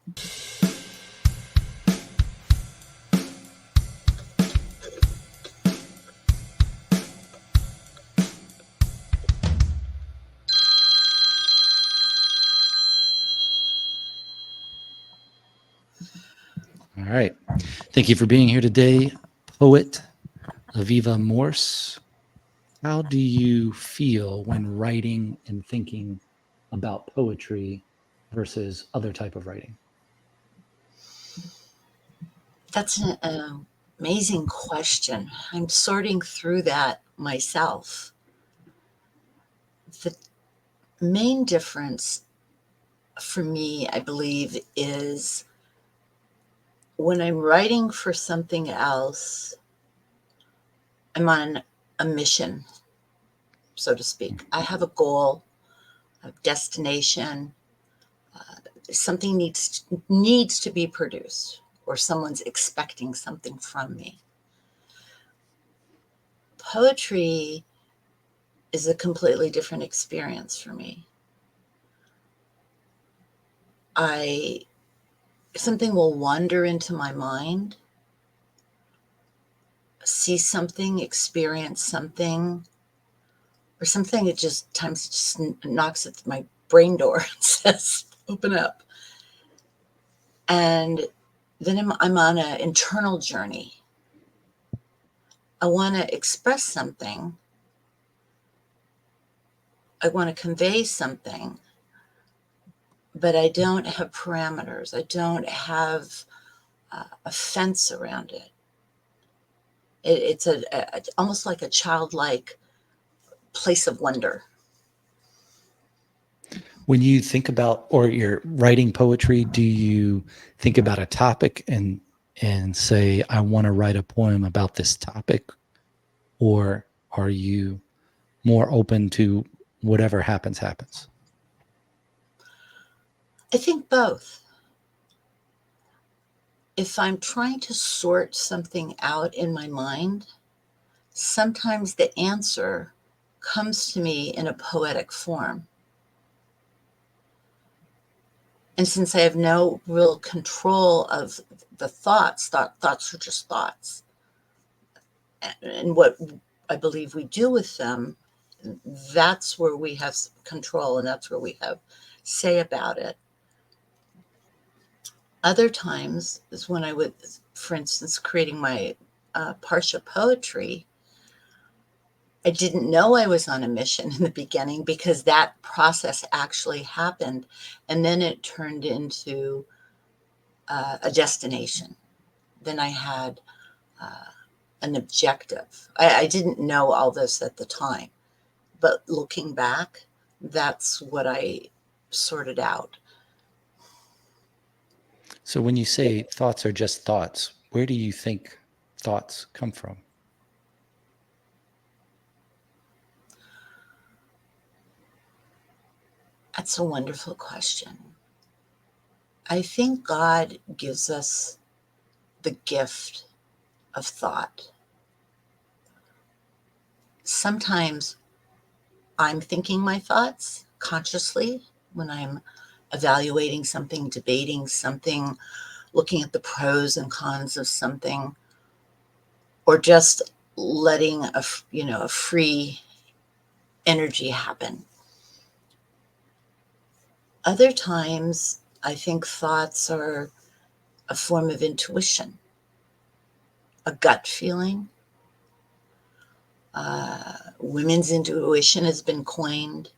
All right. Thank you for being here today, poet Aviva Morse. How do you feel when writing and thinking about poetry versus other type of writing? That's an amazing question. I'm sorting through that myself. The main difference for me, I believe, is when I'm writing for something else, I'm on a mission, so to speak. I have a goal, a destination, something needs to be produced, or someone's expecting something from me. Poetry is a completely different experience for me. Something will wander into my mind, see something, experience something, or something that just times just knocks at my brain door and says, "Open up." And then I'm on an internal journey. I want to express something. I want to convey something, but I don't have parameters. I don't have a fence around it. It's almost like a childlike place of wonder. When you think about, or you're writing poetry, do you think about a topic and say, I want to write a poem about this topic? Or are you more open to whatever happens? I think both. If I'm trying to sort something out in my mind, sometimes the answer comes to me in a poetic form. And since I have no real control of the thoughts are just thoughts. And what I believe we do with them, that's where we have control, and that's where we have say about it. Other times is when I would, for instance, creating my Parsha poetry, I didn't know I was on a mission in the beginning because that process actually happened. And then it turned into a destination. Then I had an objective. I didn't know all this at the time, but looking back, that's what I sorted out. So when you say thoughts are just thoughts, where do you think thoughts come from? That's a wonderful question. I think God gives us the gift of thought. Sometimes I'm thinking my thoughts consciously when I'm evaluating something, debating something, looking at the pros and cons of something, or just letting a free energy happen. Other times, I think thoughts are a form of intuition, a gut feeling. Women's intuition has been coined.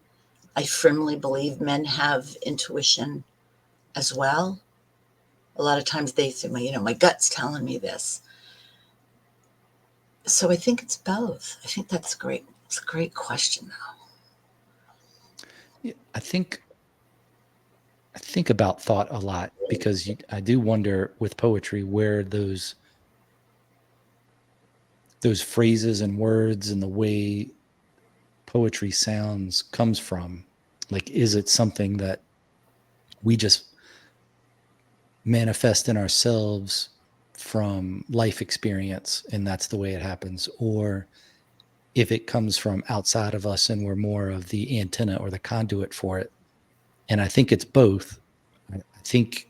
I firmly believe men have intuition as well. A lot of times they say, my gut's telling me this. So I think it's both. I think that's great. It's a great question, though. Yeah, I think about thought a lot because I do wonder with poetry where those phrases and words and the way poetry sounds comes from. Like, is it something that we just manifest in ourselves from life experience and that's the way it happens? Or if it comes from outside of us and we're more of the antenna or the conduit for it. And I think it's both. I think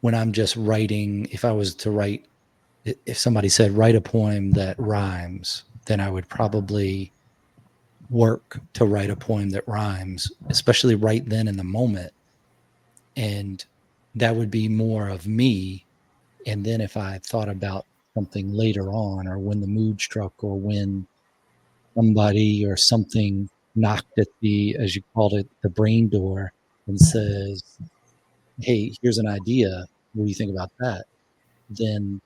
when I'm just writing, if I was to write, if somebody said, write a poem that rhymes, then I would probably work to write a poem that rhymes, especially right then in the moment. And that would be more of me. And then if I thought about something later on, or when the mood struck, or when somebody or something knocked at the, as you called it, the brain door and says, hey, here's an idea. What do you think about that? Then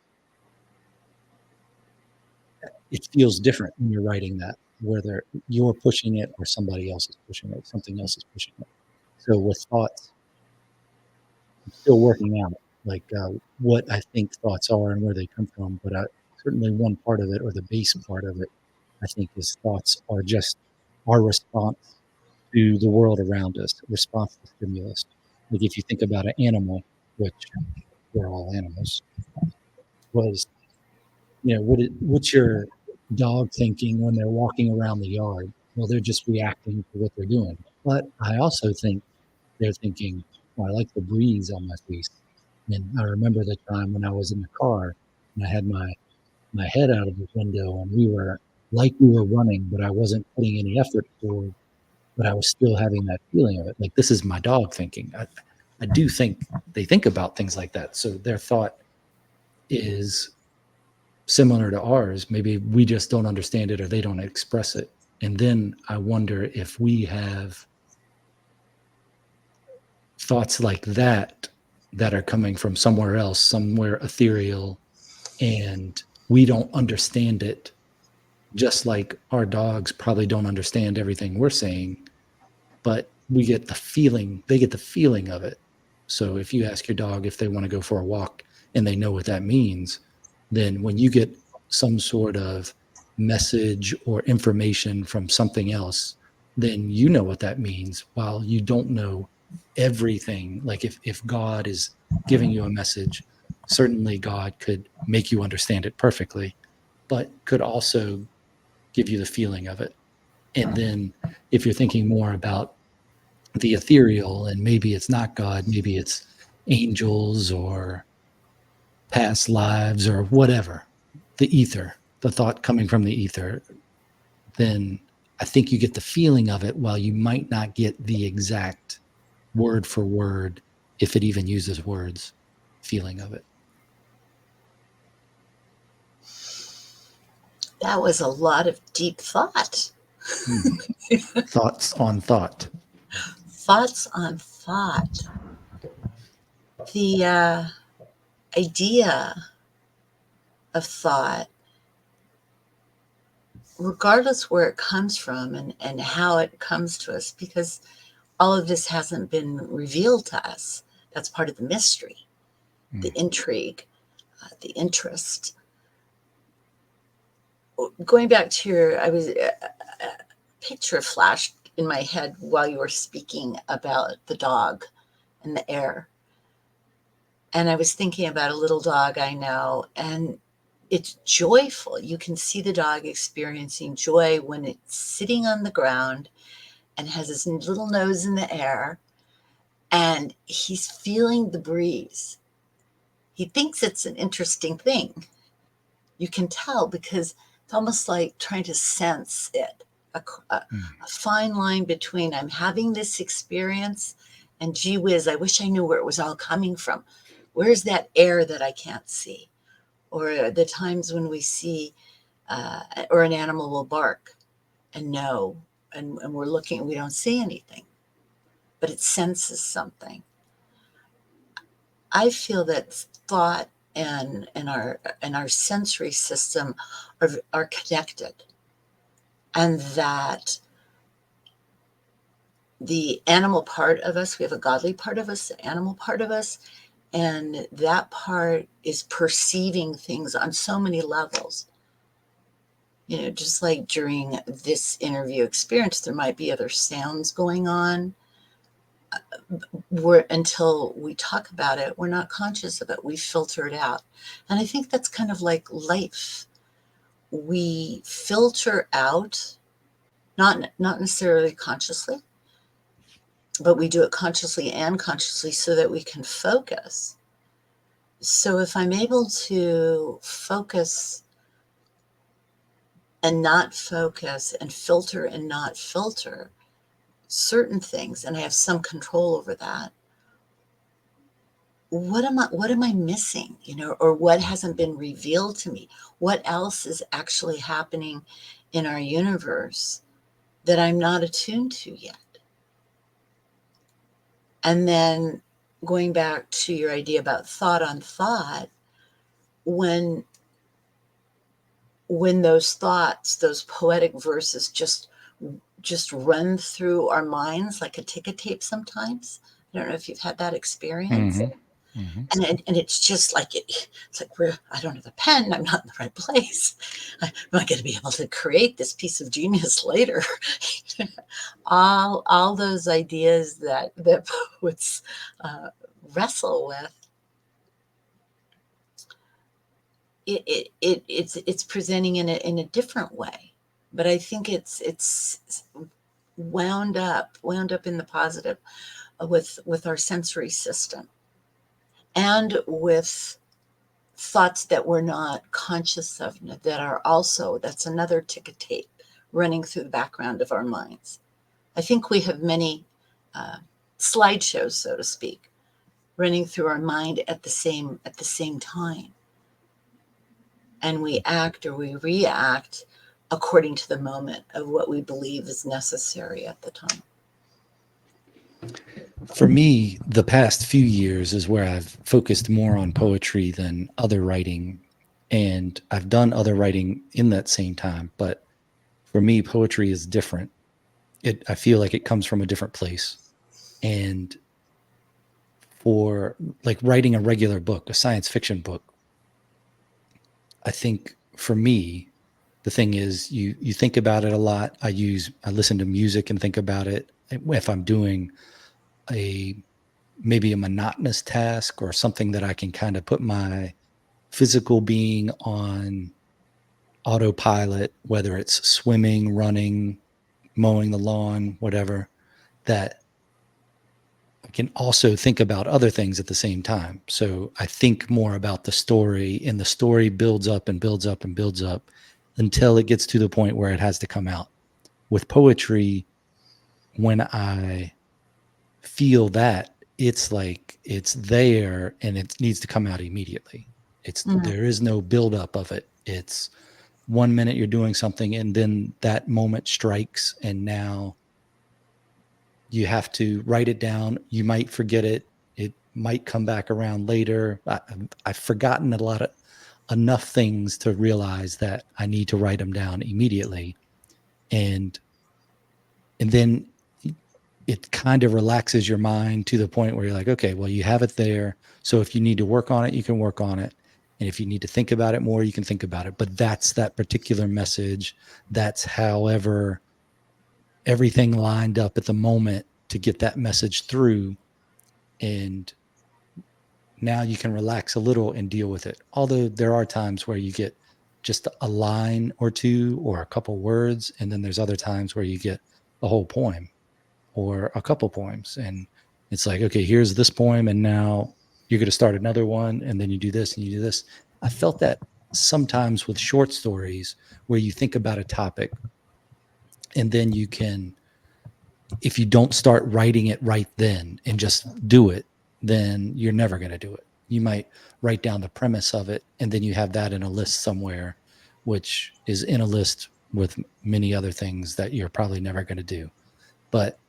it feels different when you're writing that, whether you're pushing it or somebody else is pushing it, something else is pushing it. So with thoughts, I'm still working out like what I think thoughts are and where they come from. But certainly one part of it, or the base part of it, I think is thoughts are just our response to the world around us, response to stimulus. Like if you think about an animal, which we're all animals, was, what's your dog thinking when they're walking around the yard? Well, they're just reacting to what they're doing. But I also think they're thinking, oh, I like the breeze on my face. And I remember the time when I was in the car and I had my head out of the window, and we were running, but I wasn't putting any effort forward, but I was still having that feeling of it. Like, this is my dog thinking. I do think they think about things like that. So their thought is similar to ours. Maybe we just don't understand it, or they don't express it. And then I wonder if we have thoughts like that are coming from somewhere else, somewhere ethereal, and we don't understand it, just like our dogs probably don't understand everything we're saying, but we get the feeling, they get the feeling of it. So if you ask your dog if they want to go for a walk and they know what that means, then when you get some sort of message or information from something else, then you know what that means, while you don't know everything. Like if God is giving you a message, certainly God could make you understand it perfectly, but could also give you the feeling of it. And then if you're thinking more about the ethereal, and maybe it's not God, maybe it's angels or past lives or whatever, the ether, the thought coming from the ether, then I think you get the feeling of it, while you might not get the exact word for word, if it even uses words, feeling of it. That was a lot of deep thought. Thoughts on thought. Thoughts on thought. The idea of thought, regardless where it comes from and how it comes to us, because all of this hasn't been revealed to us. That's part of the mystery, the intrigue, the interest. Going back to a picture flashed in my head while you were speaking about the dog and the air. And I was thinking about a little dog I know, and it's joyful. You can see the dog experiencing joy when it's sitting on the ground and has his little nose in the air, and he's feeling the breeze. He thinks it's an interesting thing. You can tell, because it's almost like trying to sense it, a fine line between I'm having this experience and gee whiz, I wish I knew where it was all coming from. Where's that air that I can't see? Or the times when we see, or an animal will bark and know, and we're looking, we don't see anything, but it senses something. I feel that thought and our sensory system are connected, and that the animal part of us, we have a godly part of us, the animal part of us, and that part is perceiving things on so many levels. Just like during this interview experience, there might be other sounds going on. Until we talk about it, we're not conscious of it. We filter it out. And I think that's kind of like life. We filter out, not necessarily consciously, but we do it consciously and unconsciously so that we can focus. So if I'm able to focus and not focus and filter and not filter certain things, and I have some control over that, what am I missing, or what hasn't been revealed to me? What else is actually happening in our universe that I'm not attuned to yet? And then going back to your idea about thought on thought, when those thoughts, those poetic verses just run through our minds like a ticker tape sometimes. I don't know if you've had that experience. Mm-hmm. Mm-hmm. And it's just like it's like I don't have a pen. I'm not in the right place. I'm not going to be able to create this piece of genius later. all those ideas that poets wrestle with. It's presenting in a different way, but I think it's wound up in the positive with our sensory system and with thoughts that we're not conscious of, that are also, that's another ticker tape running through the background of our minds. I think we have many slideshows, so to speak, running through our mind at the same time, and we act or we react according to the moment of what we believe is necessary at the time. For me, the past few years is where I've focused more on poetry than other writing. And I've done other writing in that same time. But for me, poetry is different. I feel like it comes from a different place. And for like writing a regular book, a science fiction book, I think for me, the thing is you think about it a lot. I listen to music and think about it. If I'm doing maybe a monotonous task or something that I can kind of put my physical being on autopilot, whether it's swimming, running, mowing the lawn, whatever, that I can also think about other things at the same time. So I think more about the story, and the story builds up and builds up and builds up until it gets to the point where it has to come out. With poetry, when I feel that, it's like it's there and it needs to come out immediately. There is no buildup of it. It's 1 minute you're doing something and then that moment strikes, and now you have to write it down. You might forget it. It might come back around later. I've forgotten enough things to realize that I need to write them down immediately. And then it kind of relaxes your mind to the point where you're like, okay, well, you have it there. So if you need to work on it, you can work on it. And if you need to think about it more, you can think about it. But that's that particular message. That's however everything lined up at the moment to get that message through. And now you can relax a little and deal with it. Although there are times where you get just a line or two or a couple words. And then there's other times where you get a whole poem or a couple poems. And it's like, okay, here's this poem. And now you're going to start another one. And then you do this and you do this. I felt that sometimes with short stories where you think about a topic and then you can, if you don't start writing it right then and just do it, then you're never going to do it. You might write down the premise of it and then you have that in a list somewhere, which is in a list with many other things that you're probably never going to do. But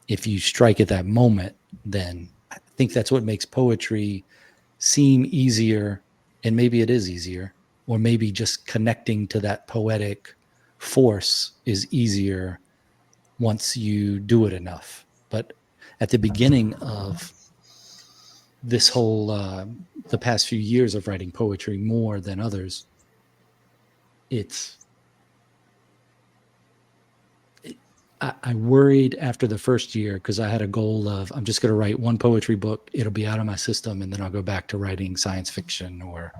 if you strike at that moment, then I think that's what makes poetry seem easier. And maybe it is easier, or maybe just connecting to that poetic force is easier once you do it enough. But at the beginning of this whole, the past few years of writing poetry more than others, I worried after the first year because I had a goal of I'm just going to write one poetry book. It'll be out of my system. And then I'll go back to writing science fiction or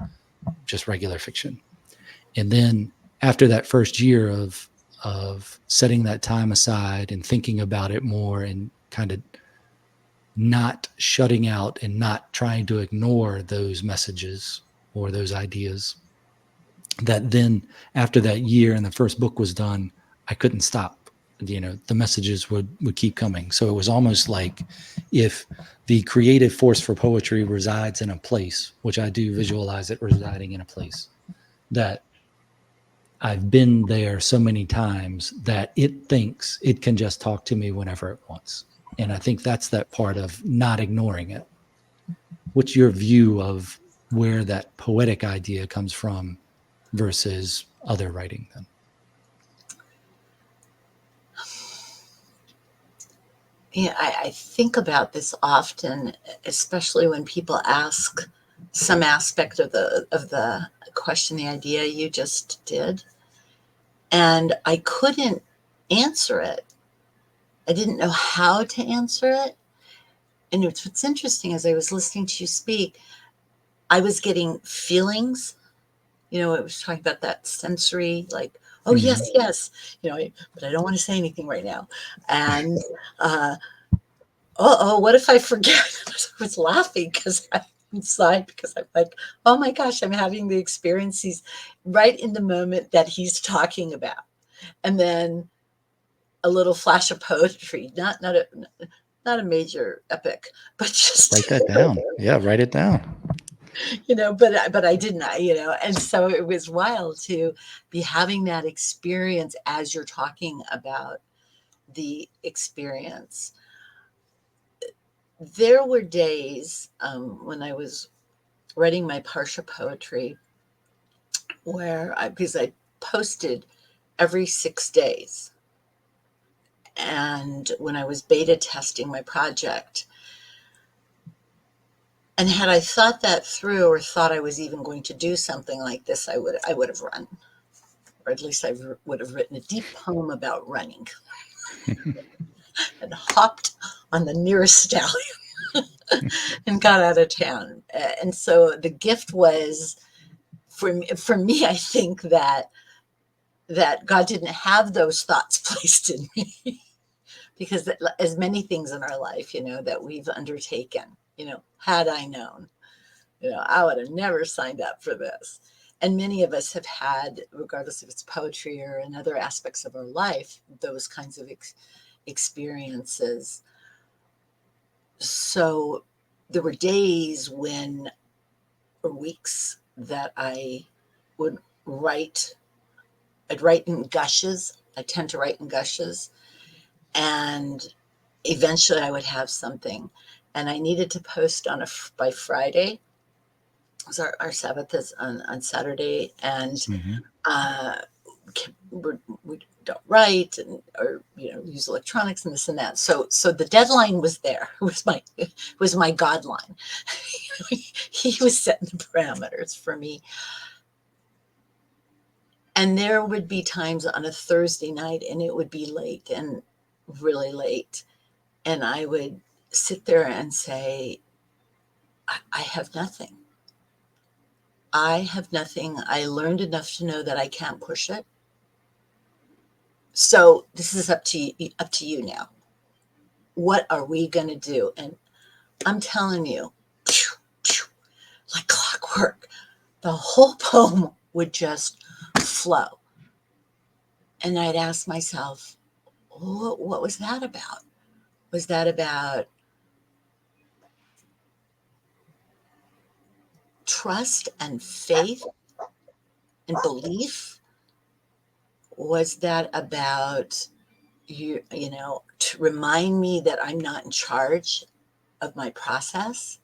just regular fiction. And then after that first year of setting that time aside and thinking about it more and kind of not shutting out and not trying to ignore those messages or those ideas, that then after that year and the first book was done, I couldn't stop. The messages would keep coming. So it was almost like if the creative force for poetry resides in a place, which I do visualize it residing in a place, that I've been there so many times that it thinks it can just talk to me whenever it wants. And I think that's that part of not ignoring it. What's your view of where that poetic idea comes from versus other writing then? Yeah, I think about this often, especially when people ask some aspect of the question, the idea you just did, and I couldn't answer it. I didn't know how to answer it. And what's interesting, as I was listening to you speak, I was getting feelings. It was talking about that sensory, like, oh, yes, Mm-hmm. yes, but I don't want to say anything right now. And what if I forget? I was laughing because I'm inside, because I'm like, oh my gosh, I'm having the experiences right in the moment that he's talking about. And then a little flash of poetry, not a major epic, but just, Write that down. Yeah, write it down. but I didn't, and so it was wild to be having that experience as you're talking about the experience. There were days when I was writing my Parsha poetry because I posted every 6 days. And when I was beta testing my project, and had I thought that through, or thought I was even going to do something like this, I would have run, or at least I would have written a deep poem about running and hopped on the nearest stallion and got out of town. And so the gift was for me, I think that God didn't have those thoughts placed in me, because as many things in our life, that we've undertaken, had I known, I would have never signed up for this. And many of us have had, regardless if it's poetry or in other aspects of our life, those kinds of experiences. So there were days or weeks that I would write. I'd write in gushes. I tend to write in gushes. And eventually I would have something. And I needed to post by Friday. So our Sabbath is on Saturday. And Mm-hmm. we don't write or use electronics and this and that. So the deadline was there. It was my God line. He was setting the parameters for me. And there would be times on a Thursday night, and it would be late, and really late, and I would sit there and say, I have nothing. I have nothing. I learned enough to know that I can't push it. So this is up to you now. What are we going to do? And I'm telling you, like clockwork, the whole poem would just flow. And I'd ask myself, what was that about? Was that about trust and faith and belief? Was that about to remind me that I'm not in charge of my process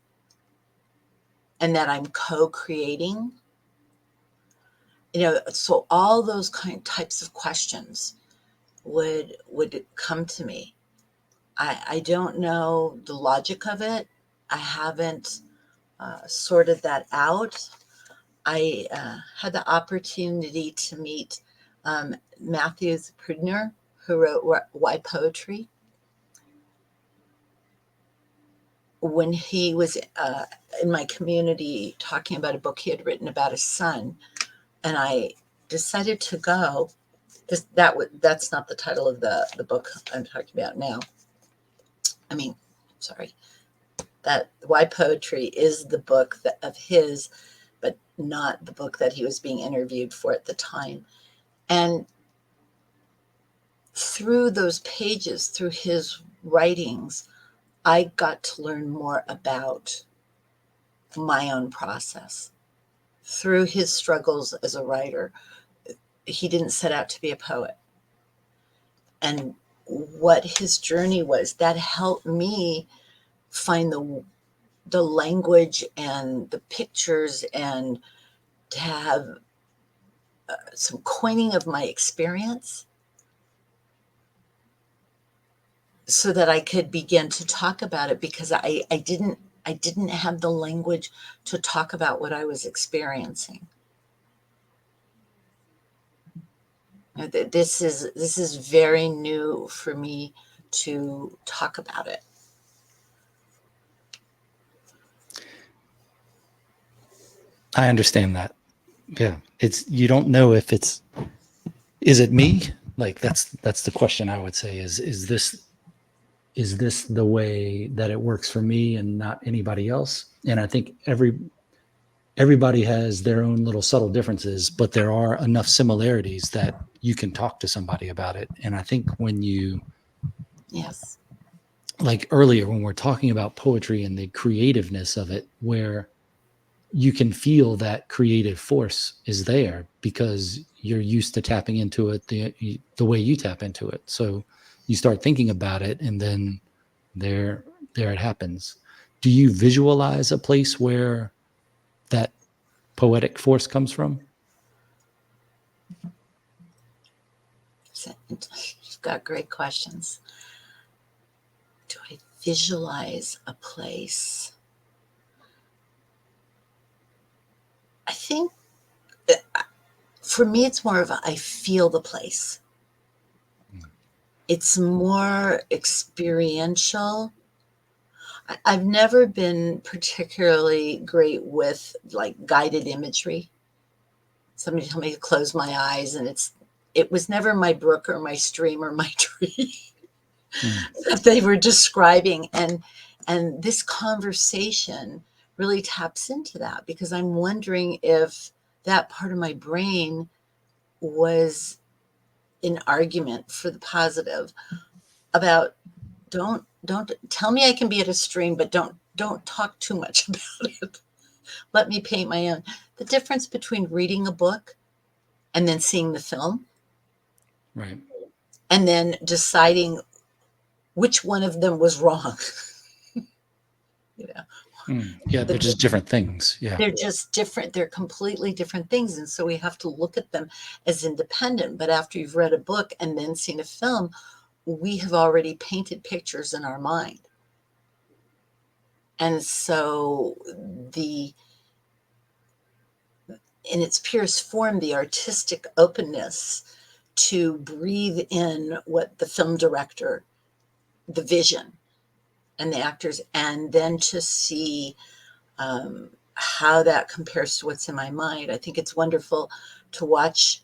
and that I'm co-creating? So all those types of questions would come to me. I don't know the logic of it. I haven't sorted that out. I had the opportunity to meet Matthew Prudner, who wrote Why Poetry, when he was in my community talking about a book he had written about his son. And I decided to go. That's not the title of the book I'm talking about now. Sorry. that Why Poetry is the book of his, but not the book that he was being interviewed for at the time. And through those pages, through his writings, I got to learn more about my own process. Through his struggles as a writer, he didn't set out to be a poet. And what his journey was, that helped me find the language and the pictures, and to have some coining of my experience, so that I could begin to talk about it, because I didn't have the language to talk about what I was experiencing. This is very new for me to talk about it. I understand that. Yeah. It's, you don't know if is it me? Like that's the question I would say is this the way that it works for me and not anybody else? And I think everybody has their own little subtle differences, but there are enough similarities that you can talk to somebody about it. And I think when you, Yes. like earlier, when we're talking about poetry and the creativeness of it, where you can feel that creative force is there because you're used to tapping into it the way you tap into it. So you start thinking about it, and then there it happens. Do you visualize a place where that poetic force comes from? You've got great questions. Do I visualize a place? I think for me, it's more of I feel the place. It's more experiential. I've never been particularly great with like guided imagery. Somebody told me to close my eyes, and it was never my brook or my stream or my tree that they were describing. And this conversation really taps into that, because I'm wondering if that part of my brain was an argument for the positive about don't tell me I can be at a stream, but don't talk too much about it. Let me paint my own. The difference between reading a book and then seeing the film, Right. and then deciding which one of them was wrong. you know, Yeah, they're just different things. Yeah. they're just different. They're completely different things. And so we have to look at them as independent. But after you've read a book and then seen a film, we have already painted pictures in our mind. And so in its purest form, the artistic openness to breathe in what the film director, the vision, and the actors, and then to see how that compares to what's in my mind. I think it's wonderful to watch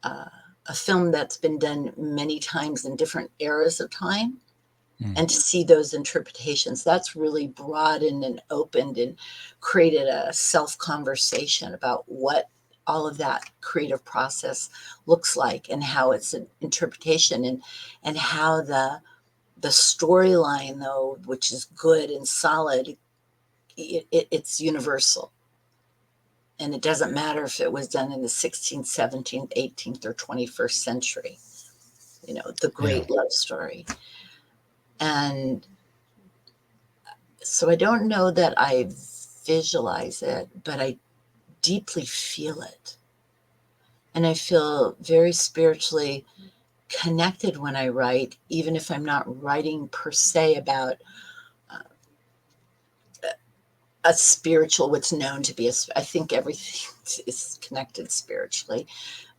a film that's been done many times in different eras of time, and to see those interpretations. That's really broadened and opened and created a self-conversation about what all of that creative process looks like, and how it's an interpretation, and how the storyline, though, which is good and solid, it's universal. And it doesn't matter if it was done in the 16th, 17th, 18th, or 21st century, the great love story. And so I don't know that I visualize it, but I deeply feel it. And I feel very spiritually connected when I write, even if I'm not writing per se about a spiritual, what's known to be I think everything is connected spiritually.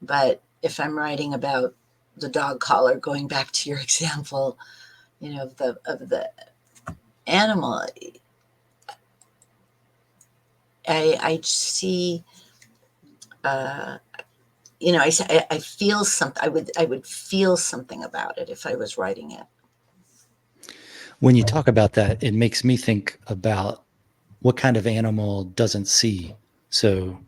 But if I'm writing about the dog collar, going back to your example, of the animal, I see, I feel something. I would feel something about it if I was writing it. When you talk about that, it makes me think about what kind of animal doesn't see. So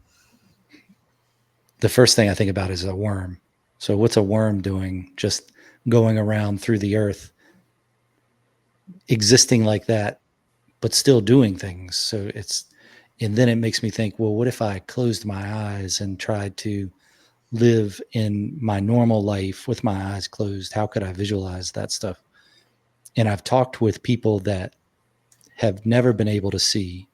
the first thing I think about is a worm. So what's a worm doing? Just going around through the earth, existing like that, but still doing things. So and then it makes me think, well, what if I closed my eyes and tried to live in my normal life with my eyes closed? How could I visualize that stuff? And I've talked with people that have never been able to see,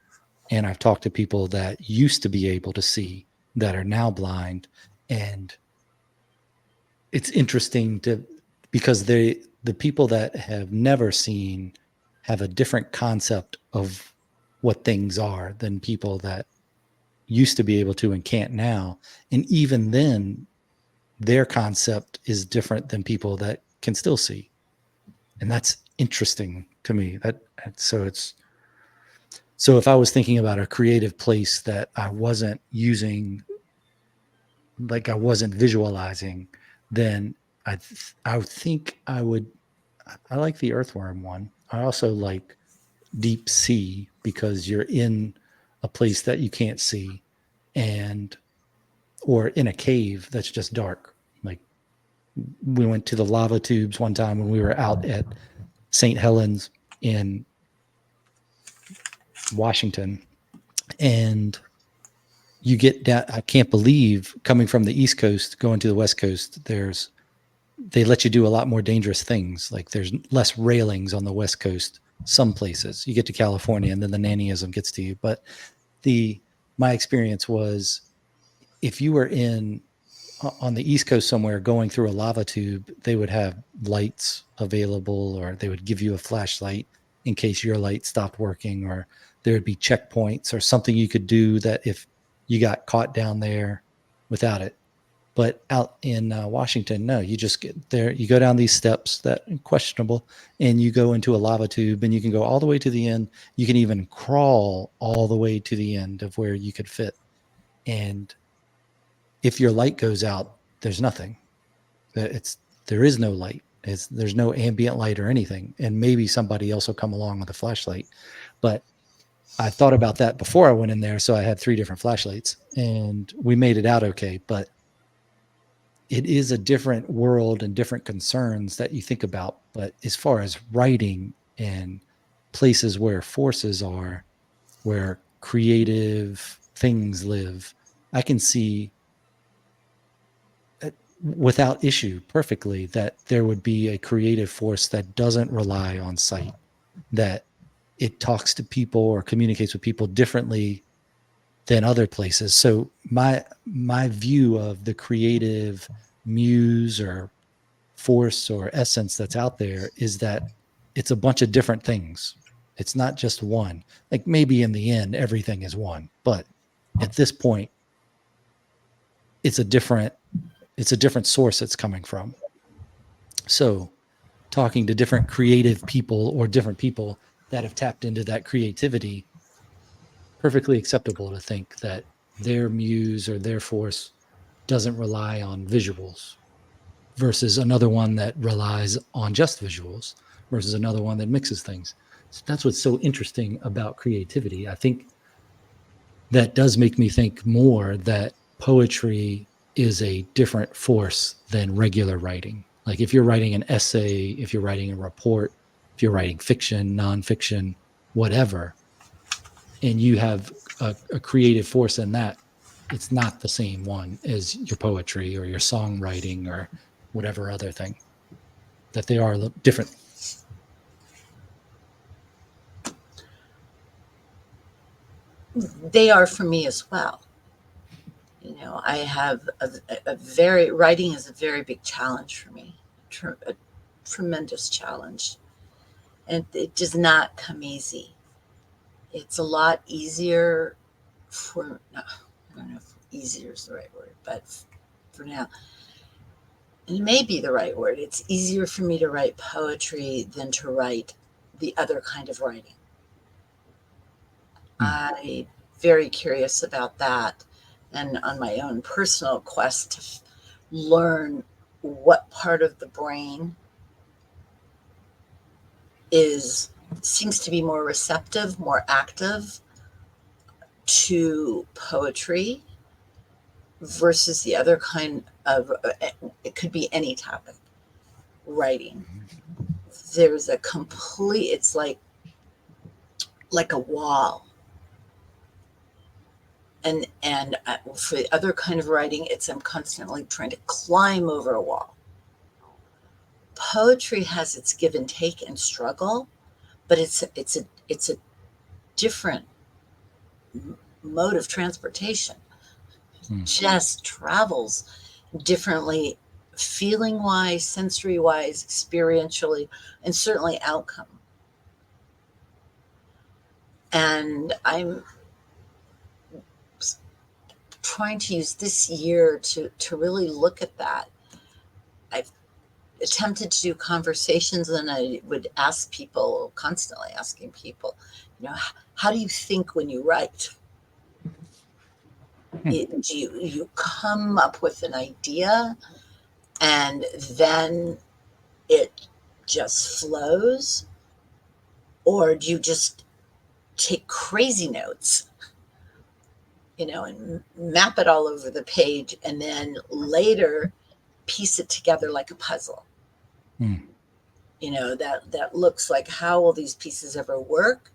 and I've talked to people that used to be able to see that are now blind. And it's interesting because the people that have never seen have a different concept of what things are than people that used to be able to and can't now. And even then, their concept is different than people that can still see. And that's interesting to me. So if I was thinking about a creative place that I wasn't using, like I wasn't visualizing, then I think I would. I like the earthworm one. I also like deep sea because you're in a place that you can't see, and or in a cave that's just dark. Like we went to the lava tubes one time when we were out at St. Helens in Washington, and you get down. I can't believe coming from the East Coast going to the West Coast. They let you do a lot more dangerous things. Like there's less railings on the West Coast. Some places you get to California, and then the nannyism gets to you. But my experience was if you were on the East Coast somewhere going through a lava tube, they would have lights available, or they would give you a flashlight in case your light stopped working, or there would be checkpoints or something you could do that if you got caught down there without it. But out in Washington, no, you just get there, you go down these steps that are questionable, and you go into a lava tube, and you can go all the way to the end. You can even crawl all the way to the end of where you could fit. And if your light goes out, there's nothing. There is no light. There's no ambient light or anything. And maybe somebody else will come along with a flashlight. But I thought about that before I went in there, so I had 3 different flashlights, and we made it out okay. But it is a different world and different concerns that you think about. But as far as writing and places where forces are, where creative things live, I can see without issue perfectly that there would be a creative force that doesn't rely on sight, that it talks to people or communicates with people differently than other places. So my view of the creative muse or force or essence that's out there is that it's a bunch of different things. It's not just one. Like maybe in the end everything is one, but at this point it's a different source it's coming from. So talking to different creative people or different people that have tapped into that creativity, perfectly acceptable to think that their muse or their force doesn't rely on visuals versus another one that relies on just visuals versus another one that mixes things. So that's what's so interesting about creativity. I think that does make me think more that poetry is a different force than regular writing. Like if you're writing an essay, if you're writing a report, if you're writing fiction, nonfiction, whatever, and you have a creative force in that, it's not the same one as your poetry or your songwriting or whatever other thing, that they are different. They are for me as well. You know, I have writing is a very big challenge for me, a tremendous challenge. And it does not come easy. It's a lot easier I don't know if easier is the right word, but for now, it may be the right word. It's easier for me to write poetry than to write the other kind of writing. I'm very curious about that, and on my own personal quest to learn what part of the brain seems to be more receptive, more active to poetry versus the other kind of, it could be any topic, writing. There's a complete, it's like a wall. And for the other kind of writing, it's I'm constantly trying to climb over a wall. Poetry has its give and take and struggle, but it's a different mode of transportation. Just travels differently, feeling wise, sensory wise, experientially, and certainly outcome. And I'm trying to use this year to really look at that. I've attempted to do conversations, and I would ask people, constantly asking people, how do you think when you write? Do you come up with an idea and then it just flows? Or do you just take crazy notes, and map it all over the page and then later piece it together like a puzzle? That looks like, how will these pieces ever work?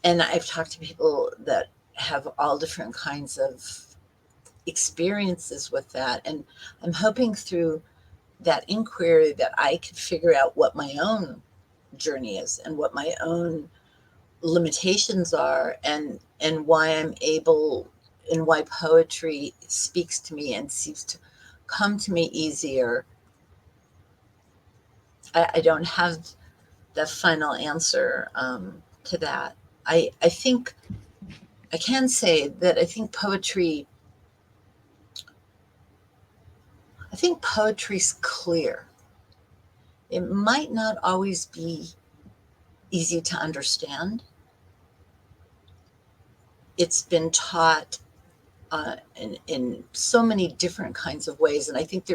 And I've talked to people that have all different kinds of experiences with that. And I'm hoping through that inquiry that I could figure out what my own journey is and what my own limitations are, and why I'm able, and why poetry speaks to me and seems to come to me easier. I don't have the final answer to that. I think I can say that I think poetry's clear. It might not always be easy to understand. It's been taught in so many different kinds of ways, and I think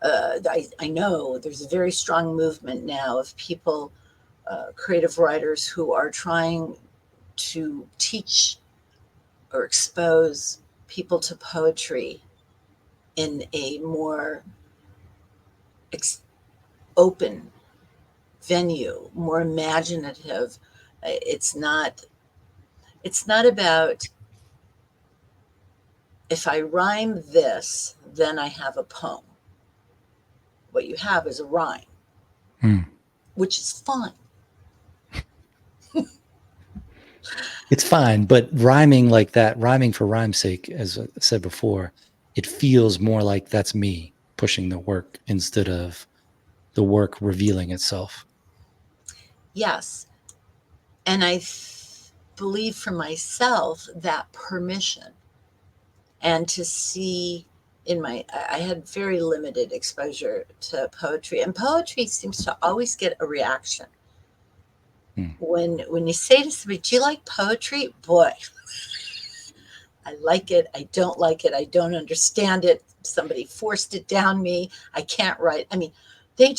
I know there's a very strong movement now of people, creative writers, who are trying to teach or expose people to poetry in a more open venue, more imaginative. It's not about, if I rhyme this, then I have a poem. What you have is a rhyme, which is fine. It's fine, but rhyming like that, rhyming for rhyme's sake, as I said before, it feels more like that's me pushing the work instead of the work revealing itself. Yes. And I believe for myself that permission, and to see I had very limited exposure to poetry, and poetry seems to always get a reaction. When you say to somebody, do you like poetry? Boy, I like it. I don't like it. I don't understand it. Somebody forced it down me. I can't write. I mean, they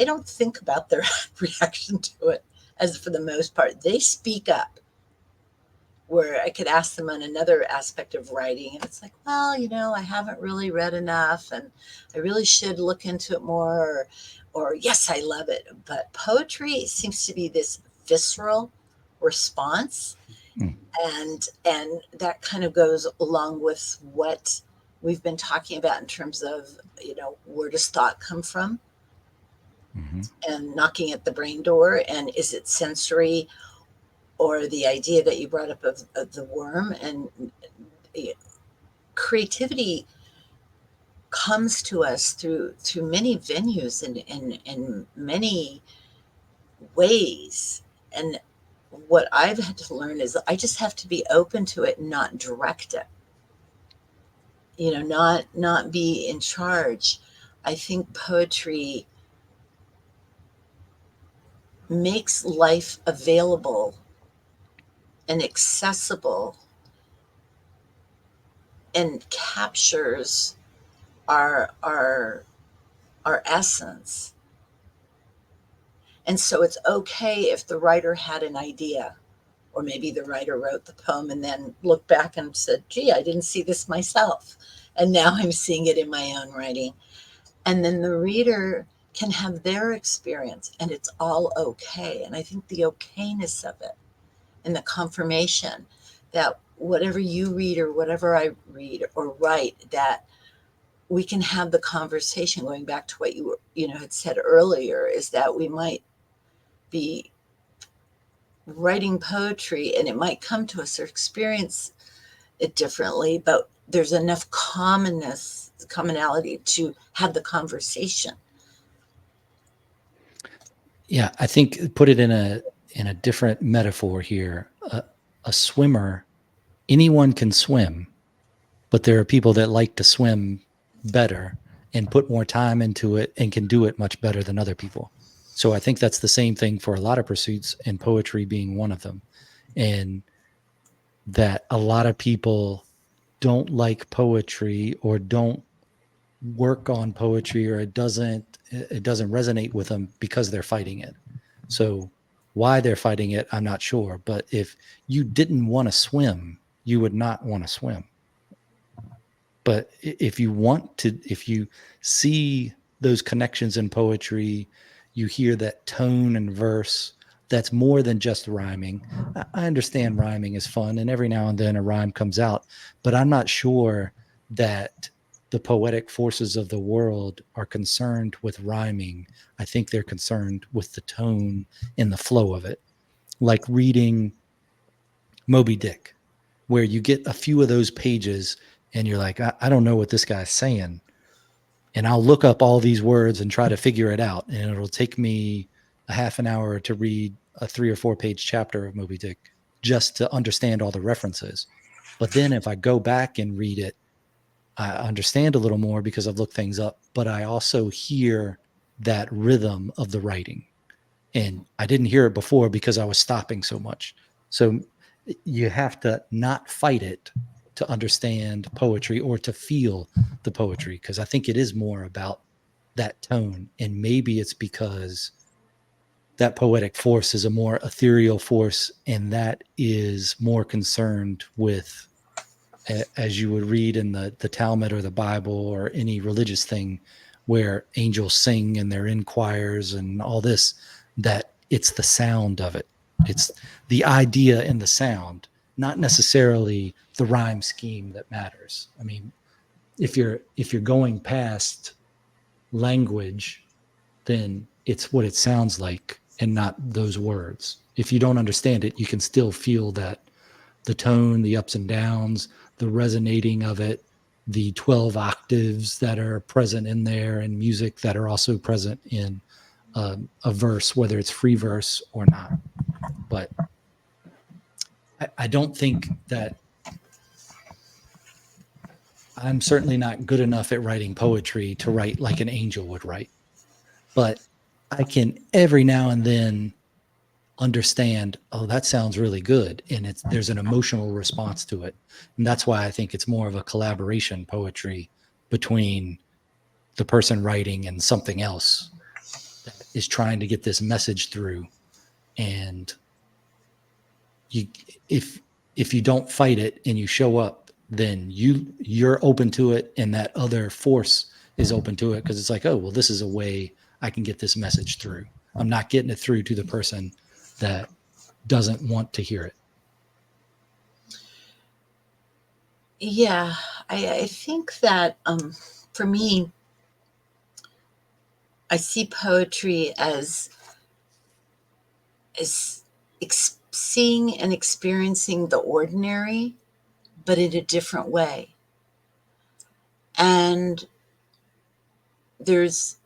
don't think about their reaction to it, as for the most part. They speak up. Where I could ask them on another aspect of writing, and it's like, well, I haven't really read enough, and I really should look into it more, or yes, I love it. But poetry seems to be this visceral response, and that kind of goes along with what we've been talking about in terms of, where does thought come from, and knocking at the brain door, and is it sensory, or the idea that you brought up of the worm. And creativity comes to us through many venues and in many ways. And what I've had to learn is I just have to be open to it and not direct it, not be in charge. I think poetry makes life available and accessible, and captures our essence. And so it's okay if the writer had an idea, or maybe the writer wrote the poem and then looked back and said, gee, I didn't see this myself. And now I'm seeing it in my own writing. And then the reader can have their experience, and it's all okay. And I think the okayness of it and the confirmation that whatever you read or whatever I read or write, that we can have the conversation, going back to what you had said earlier, is that we might be writing poetry and it might come to us or experience it differently, but there's enough commonality to have the conversation. Yeah, I think put it in a different metaphor here. A swimmer, anyone can swim, but there are people that like to swim better and put more time into it and can do it much better than other people. So I think that's the same thing for a lot of pursuits, and poetry being one of them. And that a lot of people don't like poetry or don't work on poetry, or it doesn't resonate with them because they're fighting it. So why they're fighting it, I'm not sure. But if you didn't want to swim, you would not want to swim. But if you see those connections in poetry, you hear that tone and verse, that's more than just rhyming. I understand rhyming is fun, and every now and then a rhyme comes out, but I'm not sure that the poetic forces of the world are concerned with rhyming. I think they're concerned with the tone and the flow of it. Like reading Moby Dick, where you get a few of those pages and you're like, I don't know what this guy's saying. And I'll look up all these words and try to figure it out. And it'll take me a half an hour to read a 3 or 4 page chapter of Moby Dick just to understand all the references. But then if I go back and read it, I understand a little more because I've looked things up, but I also hear that rhythm of the writing. And I didn't hear it before because I was stopping so much. So you have to not fight it to understand poetry or to feel the poetry, because I think it is more about that tone. And maybe it's because that poetic force is a more ethereal force, and that is more concerned with, as you would read in the Talmud or the Bible or any religious thing, where angels sing and they're in choirs and all this, that it's the sound of it. It's the idea in the sound, not necessarily the rhyme scheme that matters. I mean, if you're going past language, then it's what it sounds like and not those words. If you don't understand it, you can still feel that the tone, the ups and downs, the resonating of it, the 12 octaves that are present in there, and music that are also present in a verse, whether it's free verse or not. But I don't think that I'm certainly not good enough at writing poetry to write like an angel would write. But I can every now and then understand, oh, that sounds really good. And there's an emotional response to it. And that's why I think it's more of a collaboration poetry between the person writing and something else that is trying to get this message through. And if you don't fight it and you show up, then you're open to it, and that other force is open to it, because it's like, oh, well, this is a way I can get this message through. I'm not getting it through to the person that doesn't want to hear it. Yeah, I think that for me, I see poetry as seeing and experiencing the ordinary, but in a different way. And there's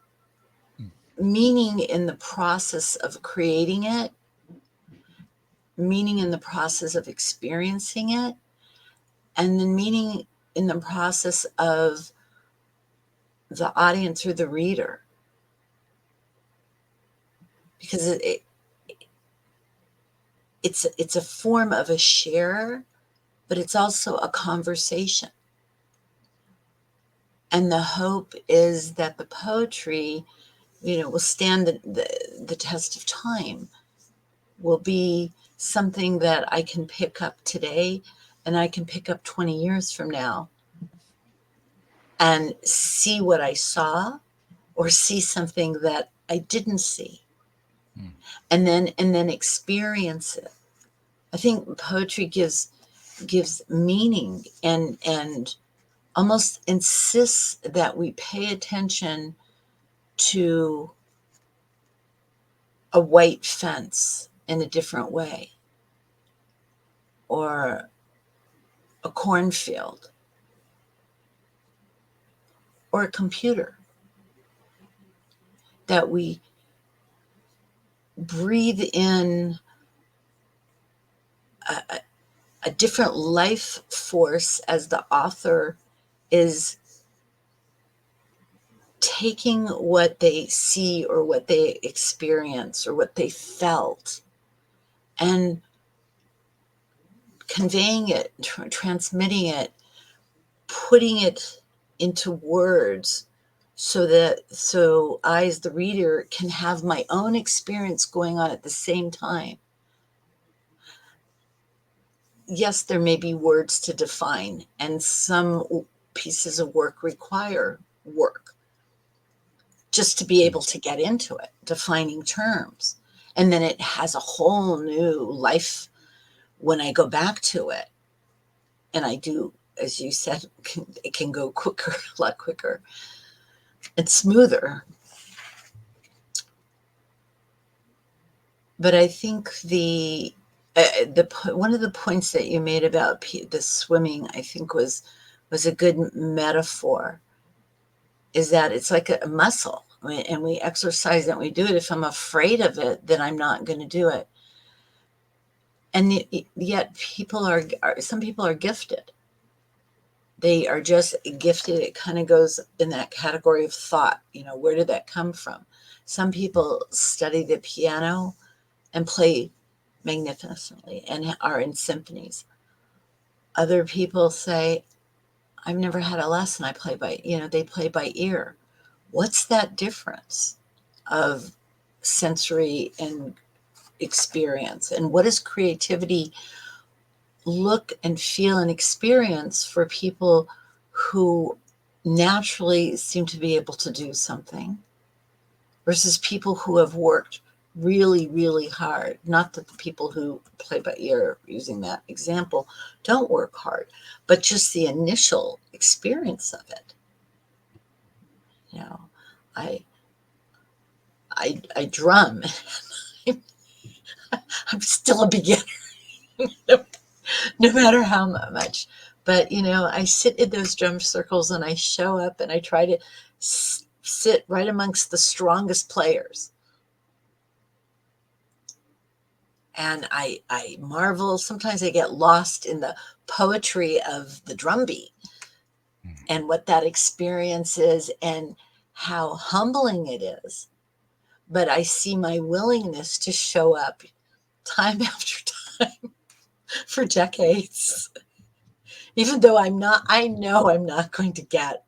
meaning in the process of creating it, meaning in the process of experiencing it, and then meaning in the process of the audience or the reader. Because it's a form of a share, but it's also a conversation. And the hope is that the poetry will stand the test of time, will be something that I can pick up today and I can pick up 20 years from now and see what I saw or see something that I didn't see, and then experience it. I think poetry gives meaning and almost insists that we pay attention to a white fence in a different way, or a cornfield, or a computer, that we breathe in a, a different life force as the author is taking what they see or what they experience or what they felt and conveying it, transmitting it, putting it into words so I, as the reader, can have my own experience going on at the same time. Yes, there may be words to define, and some pieces of work require work just to be able to get into it, defining terms. And then it has a whole new life when I go back to it. And I do, as you said, it can go quicker, a lot quicker and smoother. But I think one of the points that you made about the swimming, I think was a good metaphor, is that it's like a muscle. I mean, and we exercise it, and we do it. If I'm afraid of it, then I'm not going to do it. And yet some people are gifted. They are just gifted. It kind of goes in that category of thought. Where did that come from? Some people study the piano and play magnificently and are in symphonies. Other people say, I've never had a lesson. I play they play by ear. What's that difference of sensory and experience? And what does creativity look and feel and experience for people who naturally seem to be able to do something versus people who have worked really, really hard? Not that the people who play by ear, using that example, don't work hard, but just the initial experience of it. I drum. I'm still a beginner, no matter how much. But, I sit in those drum circles and I show up and I try to sit right amongst the strongest players. And I marvel. Sometimes I get lost in the poetry of the drum beat and what that experience is and how humbling it is. But I see my willingness to show up time after time for decades, even though I know I'm not going to get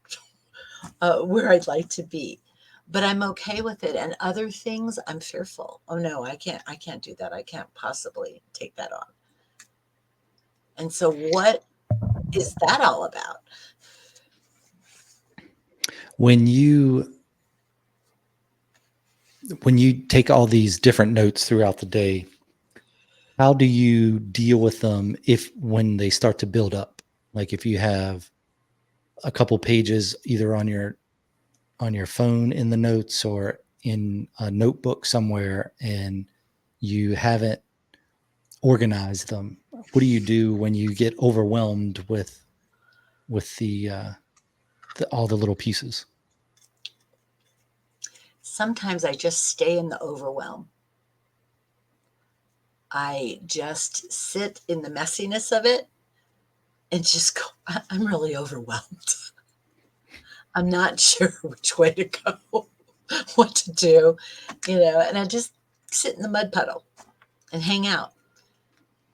where I'd like to be, but I'm okay with it. And other things, I'm fearful. Oh no, I can't do that. I can't possibly take that on. And so what is that all about? When you take all these different notes throughout the day, how do you deal with them when they start to build up? Like if you have a couple pages either on your phone in the notes or in a notebook somewhere and you haven't organized them, what do you do when you get overwhelmed with the all the little pieces? Sometimes I just stay in the overwhelm. I just sit in the messiness of it and just go, I'm really overwhelmed. I'm not sure which way to go, what to do, and I just sit in the mud puddle and hang out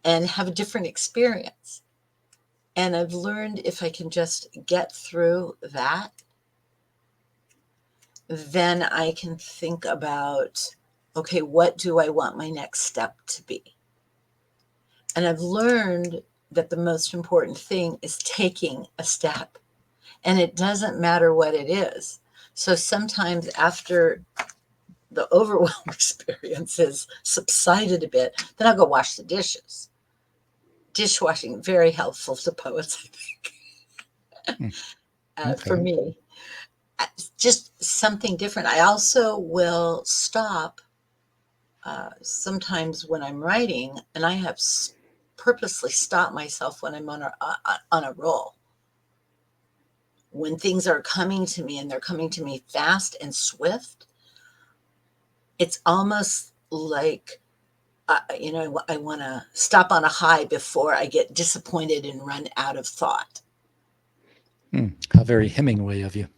and have a different experience. And I've learned if I can just get through that, then I can think about, okay, what do I want my next step to be? And I've learned that the most important thing is taking a step, and it doesn't matter what it is. So sometimes after the overwhelm experience has subsided a bit, then I'll go wash the dishes. Dishwashing, very helpful to poets, I think, for Okay. me. Just something different. I also will stop sometimes when I'm writing, and I have purposely stopped myself when I'm on a roll. When things are coming to me and they're coming to me fast and swift, it's almost like I want to stop on a high before I get disappointed and run out of thought. How very Hemingway of you.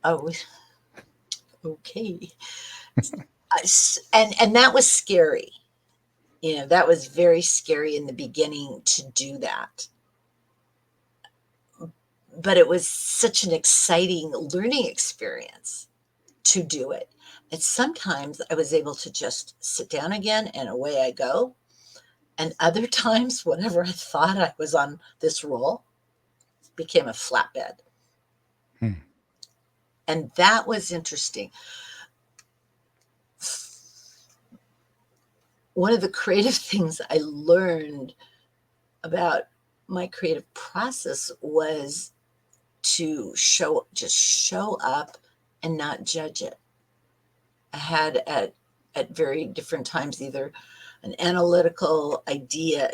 Oh, okay. And that was scary. That was very scary in the beginning to do that. But it was such an exciting learning experience to do it. And sometimes I was able to just sit down again and away I go. And other times, whenever I thought I was on this roll, became a flatbed. Hmm. And that was interesting. One of the creative things I learned about my creative process was to just show up and not judge it. I had at very different times either an analytical idea,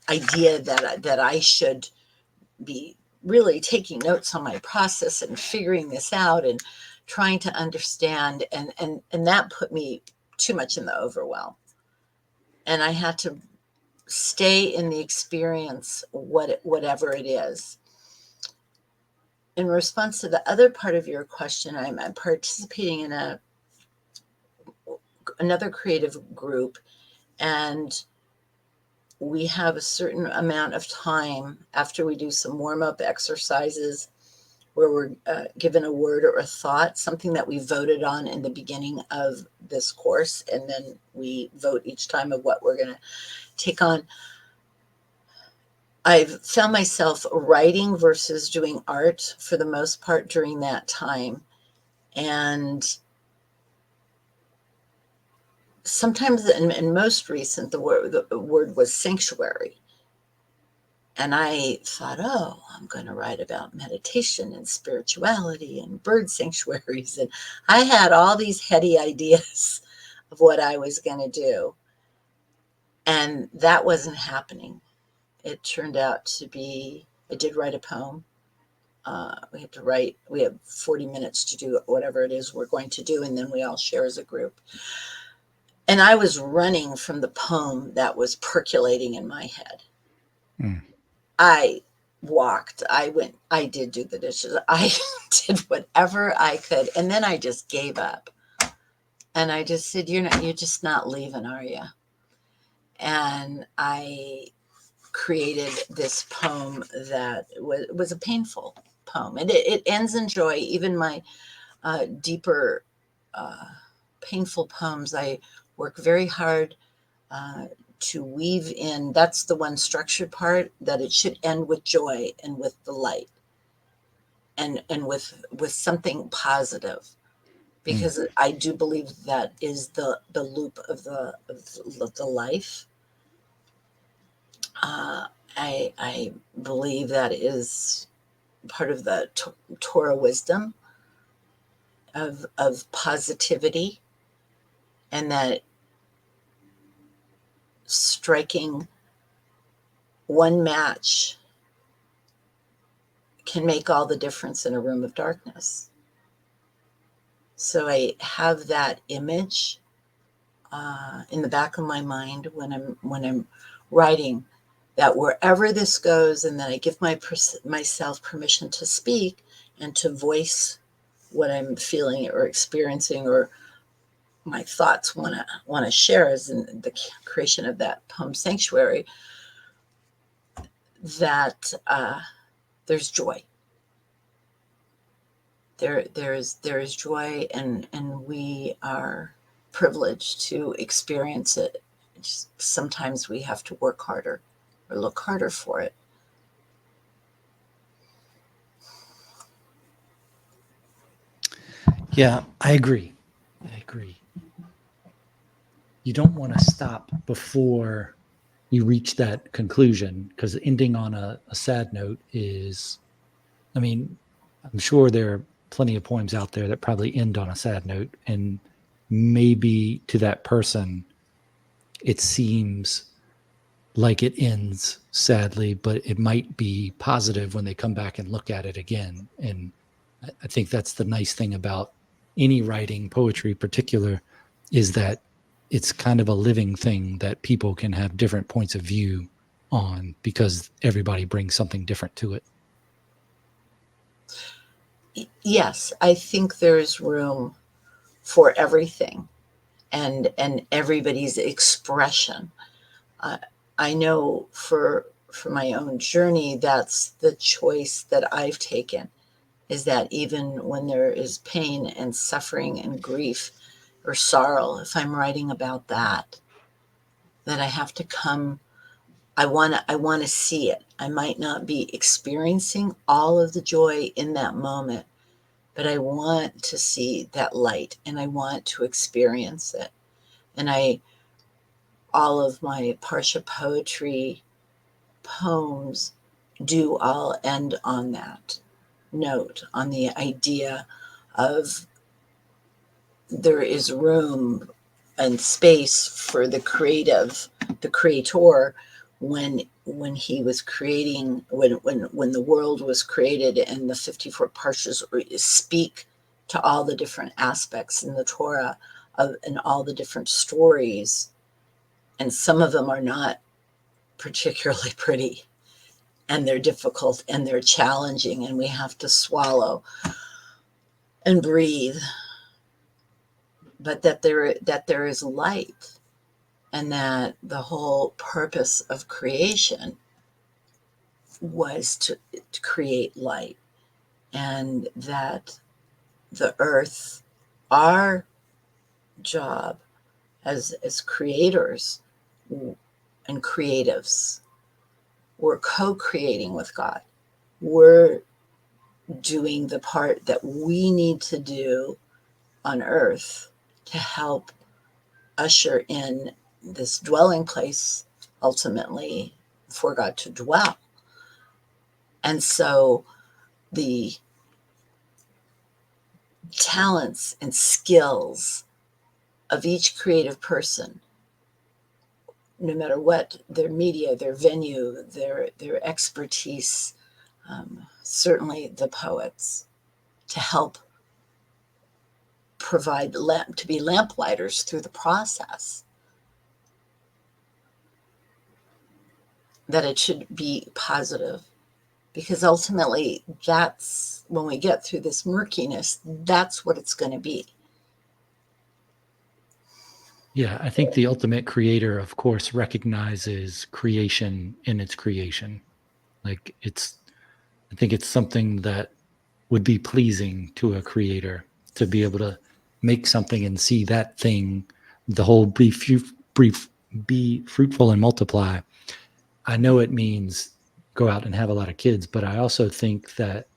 idea that I should be really taking notes on my process and figuring this out and trying to understand, and that put me too much in the overwhelm. And I had to stay in the experience, whatever it is. In response to the other part of your question, I'm participating in another creative group, and we have a certain amount of time after we do some warm-up exercises where we're given a word or a thought, something that we voted on in the beginning of this course, and then we vote each time of what we're going to take on. I've found myself writing versus doing art for the most part during that time. And sometimes, and most recent, the word was sanctuary. And I thought, oh, I'm going to write about meditation and spirituality and bird sanctuaries. And I had all these heady ideas of what I was going to do. And that wasn't happening. It turned out to be, I did write a poem. We have 40 minutes to do whatever it is we're going to do, and then we all share as a group. And I was running from the poem that was percolating in my head. Mm. I walked, I went, I did do the dishes, I did whatever I could, and then I just gave up. And I just said, you're just not leaving, are you? And I created this poem that was a painful poem, and it ends in joy. Even my deeper painful poems, I work very hard to weave in. That's the one structured part, that it should end with joy and with the light, and with something positive, because I do believe that is the loop of the life. I believe that is part of the Torah wisdom of positivity, and that striking one match can make all the difference in a room of darkness. So I have that image in the back of my mind when I'm writing, that wherever this goes, and that I give myself permission to speak and to voice what I'm feeling or experiencing, or my thoughts want to share, as in the creation of that poem Sanctuary, that there's joy. there is joy, and we are privileged to experience it. Just sometimes we have to work harder or look harder for it. Yeah, I agree. You don't want to stop before you reach that conclusion, because ending on a sad note is, I mean, I'm sure there are plenty of poems out there that probably end on a sad note, and maybe to that person it seems like it ends sadly, but it might be positive when they come back and look at it again. And I think that's the nice thing about any writing, poetry in particular, is that it's kind of a living thing that people can have different points of view on, because everybody brings something different to it. Yes, I think there's room for everything, and everybody's expression. I know for my own journey, that's the choice that I've taken, is that even when there is pain and suffering and grief or sorrow, if I'm writing about that, that I have to come, I want to see it. I might not be experiencing all of the joy in that moment, but I want to see that light, and I want to experience it. And all of my Parsha poetry poems do all end on that note, on the idea of there is room and space for the creative, the creator, when he was creating, when the world was created, and the 54 parshas speak to all the different aspects in the Torah of, and all the different stories, and some of them are not particularly pretty, and they're difficult, and they're challenging, and we have to swallow and breathe, but that there is light, and that the whole purpose of creation was to create light, and that the earth, our job as creators and creatives, we're co-creating with God. We're doing the part that we need to do on earth to help usher in this dwelling place, ultimately for God to dwell. And so the talents and skills of each creative person, no matter what their media, their venue, their expertise, certainly the poets, to help provide to be lamplighters through the process, that it should be positive, because ultimately that's when we get through this murkiness, that's what it's going to be. Yeah, I think the ultimate creator, of course, recognizes creation in its creation. Like I think it's something that would be pleasing to a creator, to be able to make something and see that thing, the whole be fruitful and multiply. I know it means go out and have a lot of kids, but I also think that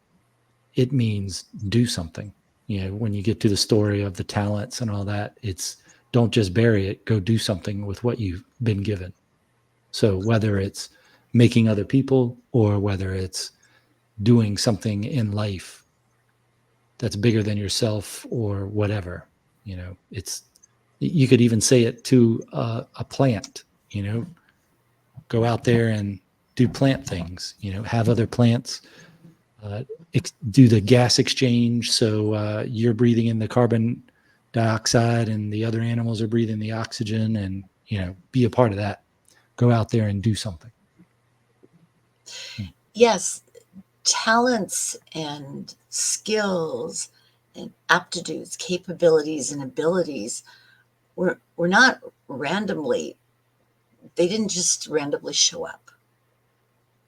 it means do something. You know, when you get to the story of the talents and all that, it's don't just bury it, go do something with what you've been given. So whether it's making other people, or whether it's doing something in life that's bigger than yourself, or whatever, you know, it's, you could even say it to a plant, you know, go out there and do plant things, you know, have other plants do the gas exchange. So you're breathing in the carbon dioxide and the other animals are breathing the oxygen, and, you know, be a part of that. Go out there and do something. Yes, talents and skills and aptitudes, capabilities and abilities were not randomly, they didn't just randomly show up.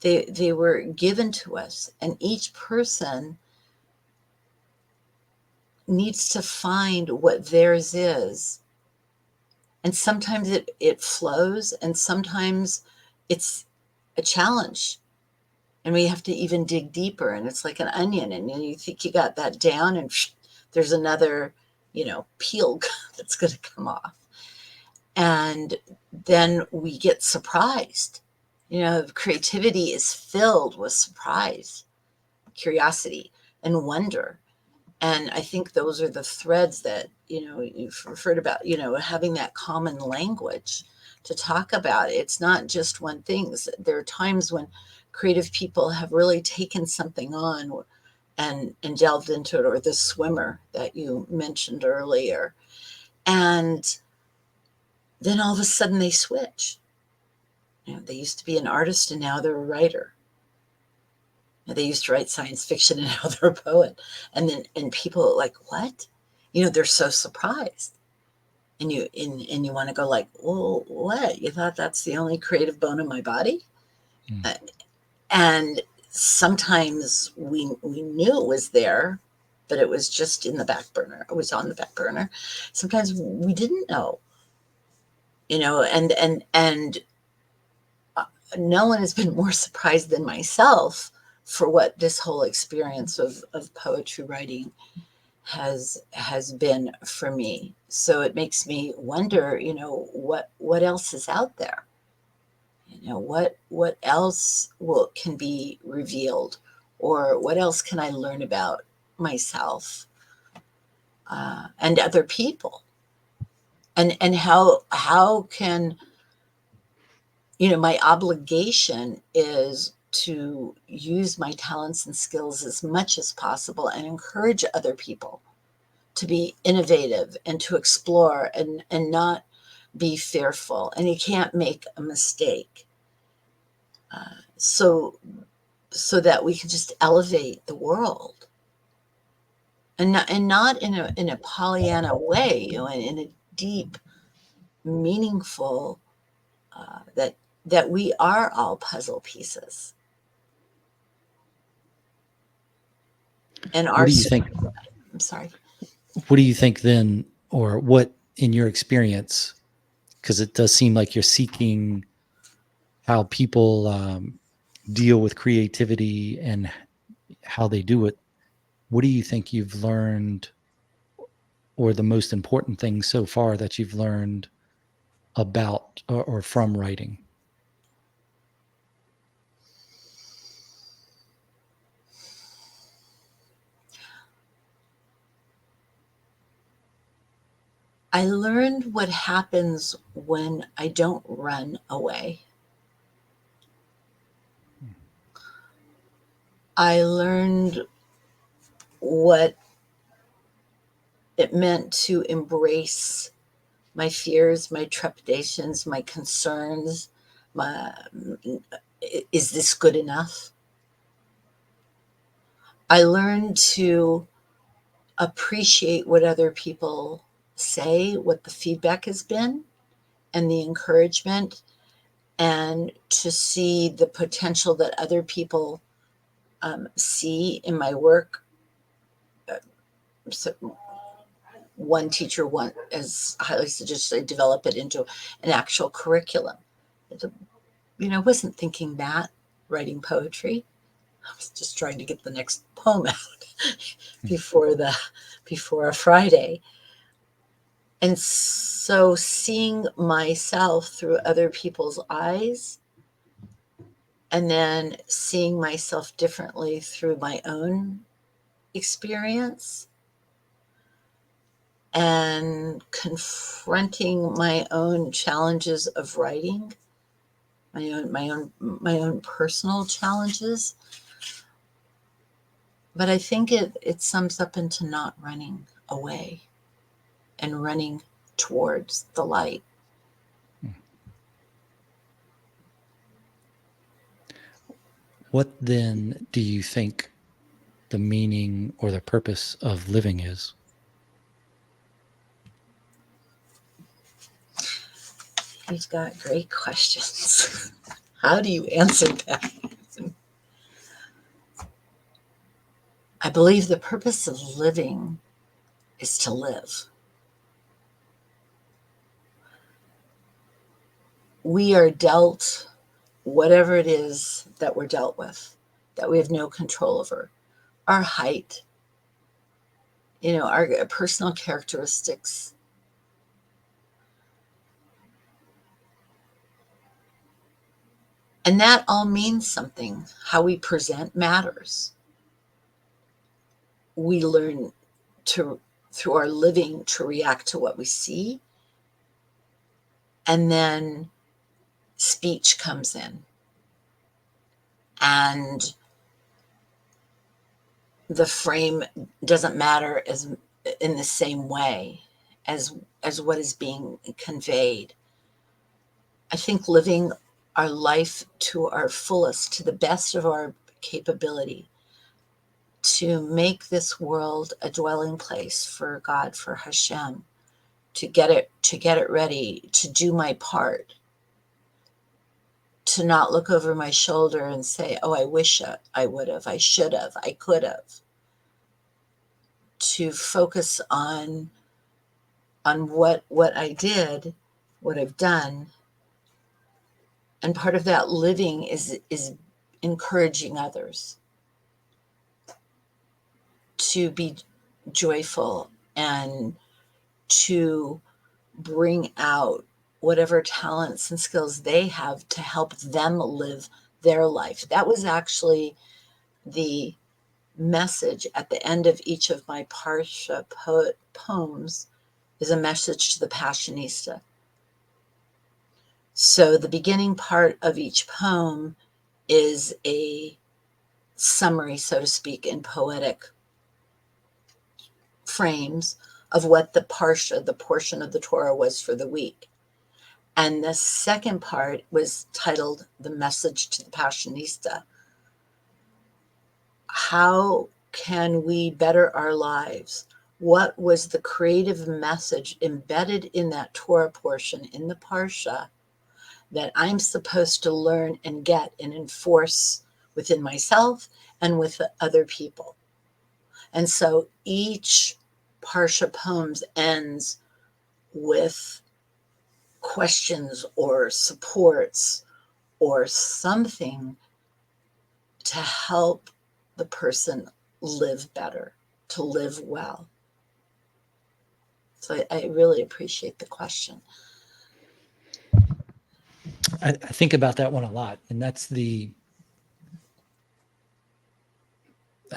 They were given to us, and each person needs to find what theirs is. And sometimes it flows, and sometimes it's a challenge. And we have to even dig deeper, and it's like an onion, and you think you got that down, and there's another, peel that's going to come off. And then we get surprised. Creativity is filled with surprise, curiosity, and wonder. And I think those are the threads that, you've referred about, having that common language to talk about. It's not just one thing. There are times when creative people have really taken something on and delved into it, or the swimmer that you mentioned earlier. And then all of a sudden they switch. They used to be an artist and now they're a writer. They used to write science fiction and now they're a poet. And people are like, what? They're so surprised. And you want to go like, well, what? You thought that's the only creative bone in my body? And sometimes we knew it was there, but it was just in the back burner. It was on the back burner. Sometimes we didn't know, and no one has been more surprised than myself for what this whole experience of poetry writing has been for me. So it makes me wonder, what else is out there? What else can be revealed, or what else can I learn about myself and other people, and how can my obligation is to use my talents and skills as much as possible and encourage other people to be innovative and to explore and not be fearful. And you can't make a mistake. So that we can just elevate the world, and not in a Pollyanna way, in a deep, meaningful, that we are all puzzle pieces. And what do you think? I'm sorry. What do you think then, or what in your experience? Because it does seem like you're seeking how people deal with creativity and how they do it. What do you think you've learned, or the most important thing so far that you've learned about or from writing? I learned what happens when I don't run away. I learned what it meant to embrace my fears, my trepidations, my concerns. Is this good enough? I learned to appreciate what other people say, what the feedback has been, and the encouragement, and to see the potential that other people see in my work. So one teacher as highly suggested I develop it into an actual curriculum. I wasn't thinking that writing poetry. I was just trying to get the next poem out before a Friday. And so seeing myself through other people's eyes, and then seeing myself differently through my own experience, and confronting my own challenges of writing, my own personal challenges. But I think it sums up into not running away and running towards the light. What then do you think the meaning or the purpose of living is? He's got great questions. How do you answer that? I believe the purpose of living is to live. We are dealt whatever it is that we're dealt with, that we have no control over. Our height, our personal characteristics. And that all means something. How we present matters. We learn through our living to react to what we see. And then speech comes in. And the frame doesn't matter as in the same way as what is being conveyed. I think living our life to our fullest, to the best of our capability, to make this world a dwelling place for God, for Hashem, to get it ready, to do my part, to not look over my shoulder and say, oh, I wish I would have, I should have, I could have. To focus on what I did, what I've done. And part of that living is encouraging others to be joyful and to bring out whatever talents and skills they have to help them live their life. That was actually the message at the end of each of my Parsha poems, is a message to the Passionista. So the beginning part of each poem is a summary, so to speak, in poetic frames of what the Parsha, the portion of the Torah, was for the week. And the second part was titled The Message to the Passionista. How can we better our lives? What was the creative message embedded in that Torah portion in the Parsha that I'm supposed to learn and get and enforce within myself and with other people? And so each Parsha poems ends with questions or supports or something to help the person live better, to live well. So I really appreciate the question. I think about that one a lot, and I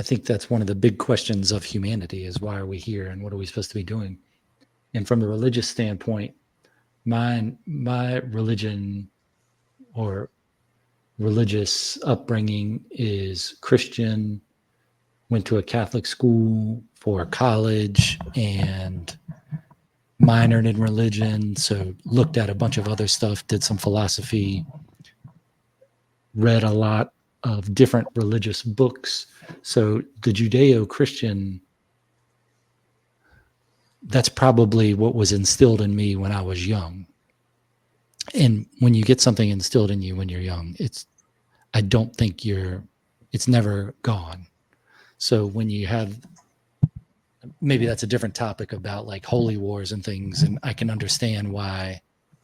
think that's one of the big questions of humanity is why are we here and what are we supposed to be doing? And from a religious standpoint, my religion or religious upbringing is Christian, went to a Catholic school for college and minored in religion. So looked at a bunch of other stuff, did some philosophy, read a lot of different religious books. So the Judeo-Christian, that's probably what was instilled in me when I was young. And when you get something instilled in you when you're young, I don't think it's never gone. So when you have, maybe that's a different topic about like holy wars and things, and I can understand why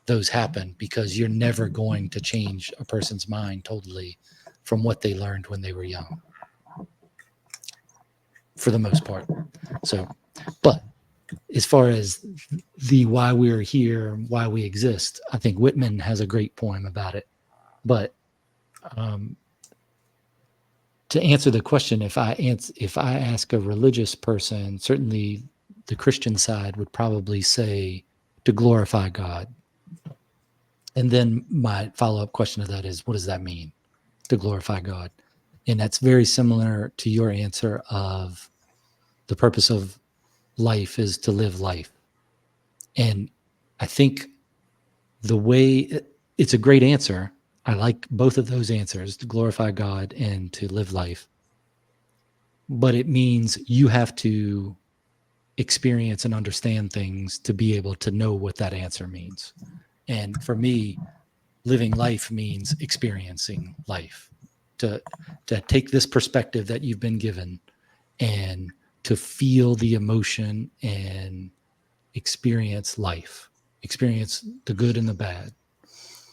those happen, because you're never going to change a person's mind totally from what they learned when they were young, for the most part. So, but as far as the why we're here, why we exist, I think Whitman has a great poem about it. But to answer the question, if I ask a religious person, certainly the Christian side would probably say to glorify God. And then my follow-up question to that is, what does that mean, to glorify God? And that's very similar to your answer of the purpose of life is to live life. And I think the way it's a great answer. I like both of those answers, to glorify God and to live life. But it means you have to experience and understand things to be able to know what that answer means. And for me, living life means experiencing life, to take this perspective that you've been given and to feel the emotion and experience life, experience the good and the bad.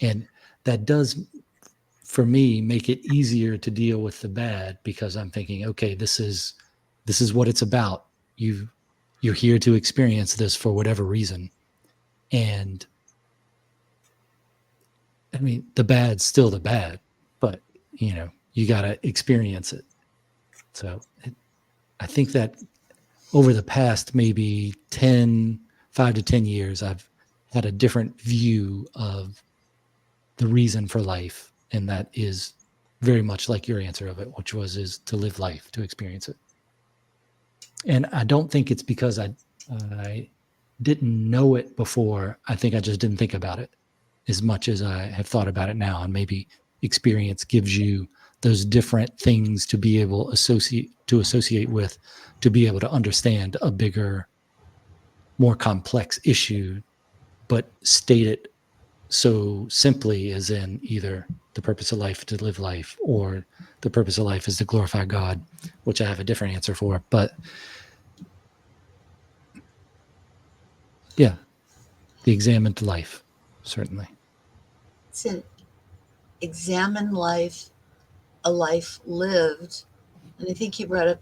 And that does, for me, make it easier to deal with the bad, because I'm thinking, okay, this is what it's about. You're here to experience this for whatever reason. And I mean, the bad's still the bad, but you got to experience it. So I think that over the past maybe 5 to 10 years, I've had a different view of the reason for life. And that is very much like your answer of it, which is to live life, to experience it. And I don't think it's because I didn't know it before. I think I just didn't think about it as much as I have thought about it now. And maybe experience gives you those different things to be able to associate with, to be able to understand a bigger, more complex issue, but state it so simply, as in either the purpose of life to live life, or the purpose of life is to glorify God, which I have a different answer for. But yeah, the examined life, certainly. It's an examine life, a life lived. And I think you brought up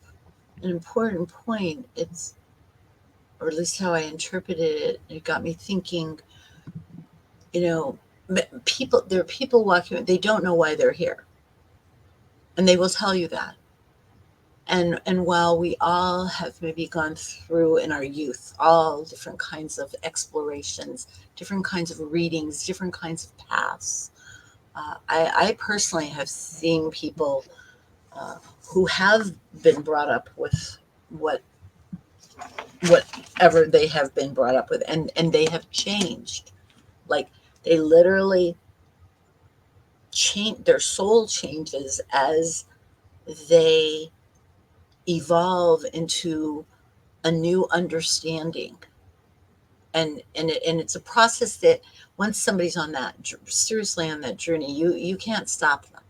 an important point. It's, or at least how I interpreted it, it got me thinking, there are people walking, they don't know why they're here. And they will tell you that. And while we all have maybe gone through in our youth all different kinds of explorations, different kinds of readings, different kinds of paths, I personally have seen people who have been brought up with whatever they have been brought up with, and they have changed. Like, they literally change, their soul changes as they evolve into a new understanding. And it's a process that once somebody's on that, seriously on that journey, you can't stop them.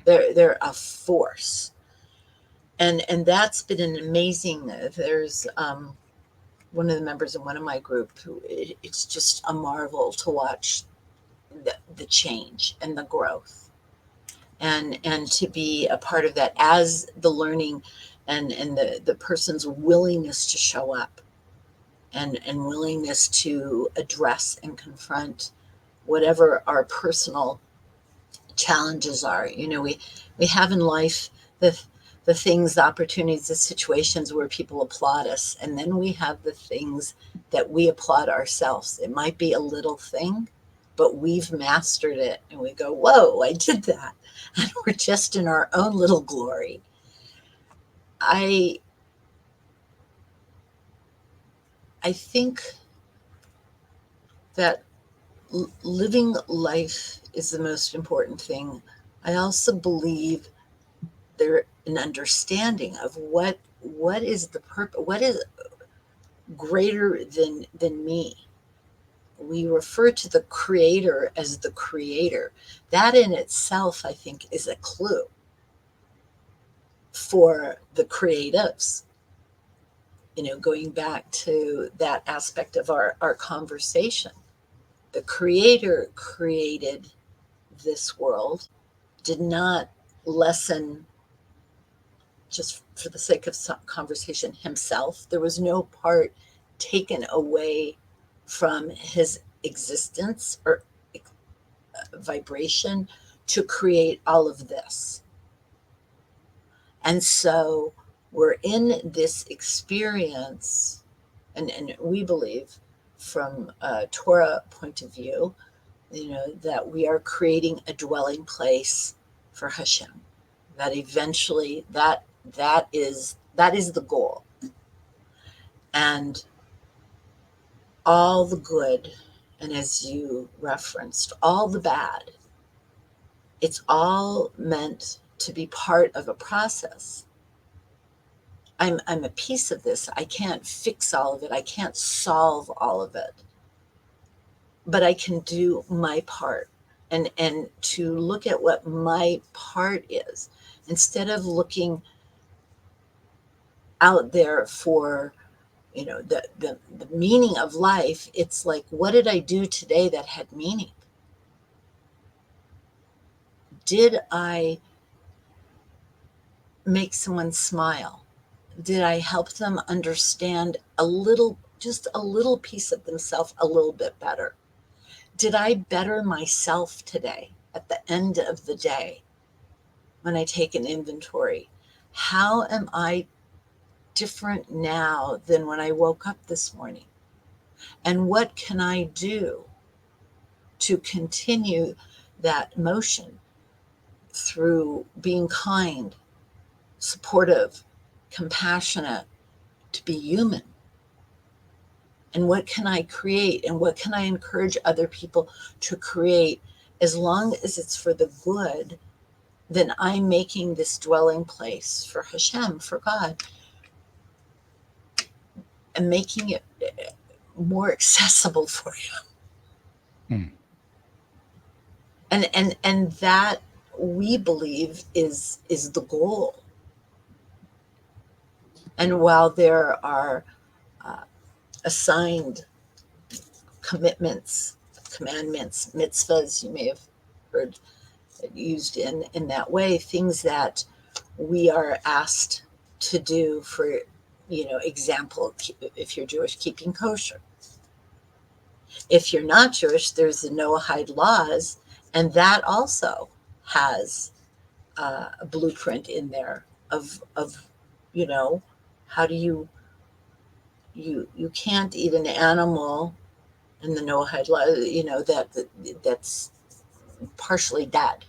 They're a force. And that's been an amazing, there's one of the members in one of my group who, it's just a marvel to watch the change and the growth, and to be a part of that, as the learning and the person's willingness to show up, and willingness to address and confront whatever our personal challenges are. We have in life the things, the opportunities, the situations where people applaud us, and then we have the things that we applaud ourselves. It might be a little thing, but we've mastered it, and we go, whoa, I did that. And we're just in our own little glory. I think that living life is the most important thing. I also believe there an understanding of what is the purpose, what is greater than me. We refer to the creator as the creator. That in itself, I think, is a clue for the creatives. Going back to that aspect of our conversation, the creator created this world, did not lessen, just for the sake of some conversation, himself. There was no part taken away from his existence or vibration to create all of this. And so we're in this experience, and we believe from a Torah point of view, that we are creating a dwelling place for Hashem. That eventually that is the goal. And all the good, and as you referenced, all the bad, it's all meant to be part of a process. I'm a piece of this. I can't fix all of it. I can't solve all of it. But I can do my part. And to look at what my part is, instead of looking out there for, the meaning of life. It's like, what did I do today that had meaning? Did I make someone smile? Did I help them understand just a little piece of themselves a little bit better? Did I better myself today at the end of the day when I take an inventory? How am I different now than when I woke up this morning? And what can I do to continue that motion through being kind, supportive, compassionate, to be human? And what can I create, and what can I encourage other people to create? As long as it's for the good, then I'm making this dwelling place for Hashem, for God, and making it more accessible for you. Mm. And that, we believe, is the goal. And while there are assigned commitments, commandments, mitzvahs, you may have heard it used in that way, things that we are asked to do, for, example, if you're Jewish, keeping kosher. If you're not Jewish, there's the Noahide laws, and that also has a blueprint in there of how do you can't eat an animal in the Noahide law, that's partially dead.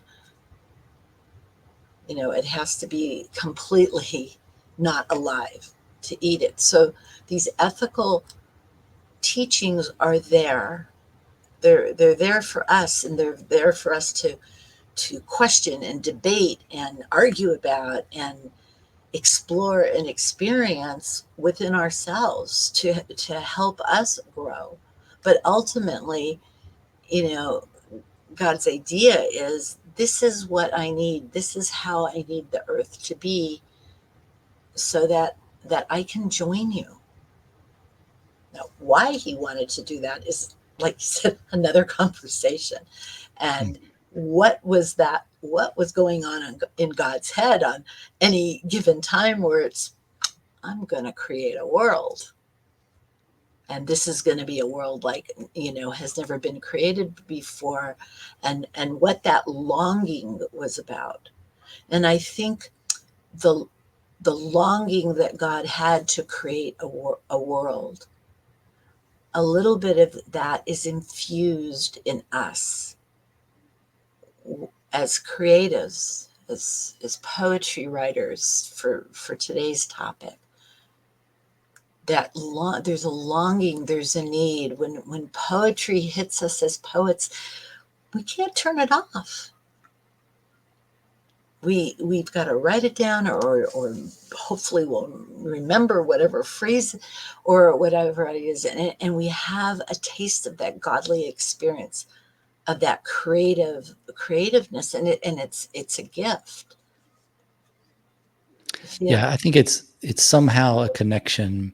It has to be completely not alive to eat it. So these ethical teachings are there. They're there for us, and they're there for us to question and debate and argue about and explore and experience within ourselves to help us grow. But ultimately, God's idea is, this is what I need. This is how I need the earth to be, so that I can join you. Now, why he wanted to do that is, like you said, another conversation. And what was going on in God's head on any given time, where it's, I'm going to create a world. And this is going to be a world like, has never been created before. And what that longing was about. And I think the longing that God had to create a world, a little bit of that is infused in us as creatives, as poetry writers for today's topic. There's a longing, there's a need. When poetry hits us as poets, we can't turn it off. We've got to write it down, or hopefully we'll remember whatever phrase or whatever it is, and we have a taste of that godly experience, of that creativeness, and it's a gift. Yeah, I think it's somehow a connection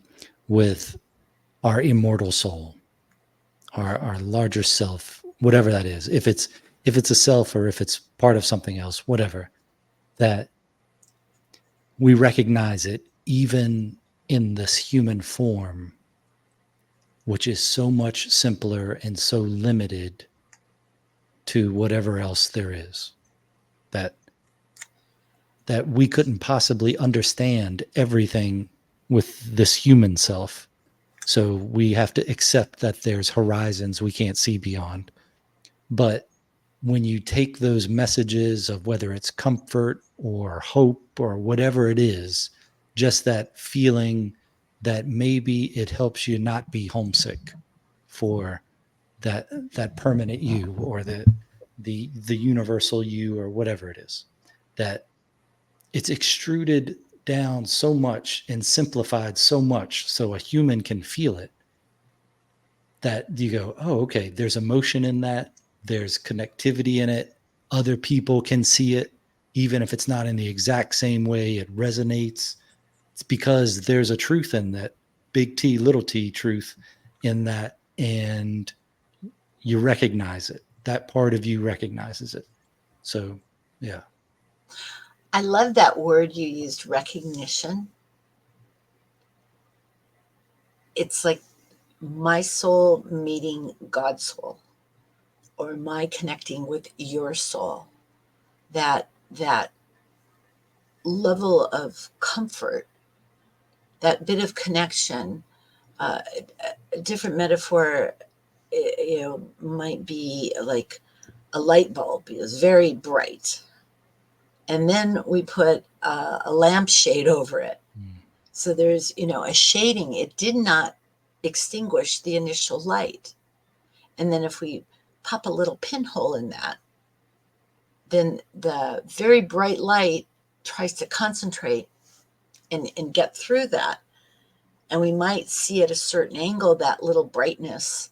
with our immortal soul, our larger self, whatever that is. If it's a self, or if it's part of something else, whatever, that we recognize it even in this human form, which is so much simpler and so limited to whatever else there is, that we couldn't possibly understand everything with this human self. So we have to accept that there's horizons we can't see beyond. But when you take those messages of whether it's comfort or hope or whatever it is, just that feeling that maybe it helps you not be homesick for that permanent you, or the universal you, or whatever it is, that it's extruded down so much and simplified so much so a human can feel it, that you go, oh, okay, there's emotion in that. There's connectivity in it. Other people can see it, even if it's not in the exact same way. It resonates. it's because there's a truth in that, big T, little t truth in that, and you recognize it. That part of you recognizes it. So, yeah. I love that word you used, recognition. It's like my soul meeting God's soul, or my connecting with your soul. That level of comfort, that bit of connection. A different metaphor, might be like a light bulb is very bright, and then we put a lampshade over it. So there's, a shading. It did not extinguish the initial light. And then if we pop a little pinhole in that, then the very bright light tries to concentrate and get through that. And we might see at a certain angle that little brightness.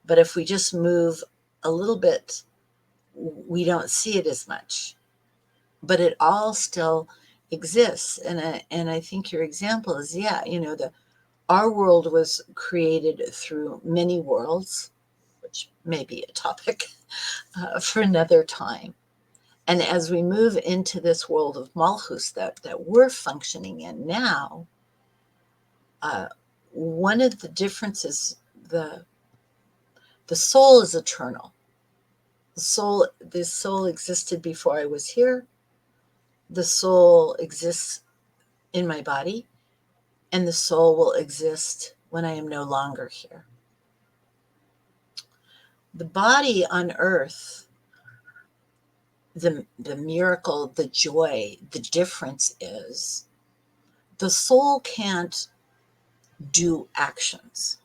But if we just move a little bit, we don't see it as much. But it all still exists. And I think your example is, our world was created through many worlds, which may be a topic for another time. And as we move into this world of Malchus that we're functioning in now, one of the differences, the soul is eternal. This soul existed before I was here. The soul exists in my body, and the soul will exist when I am no longer here. The body on earth, the miracle, the joy, the difference is the soul can't do actions.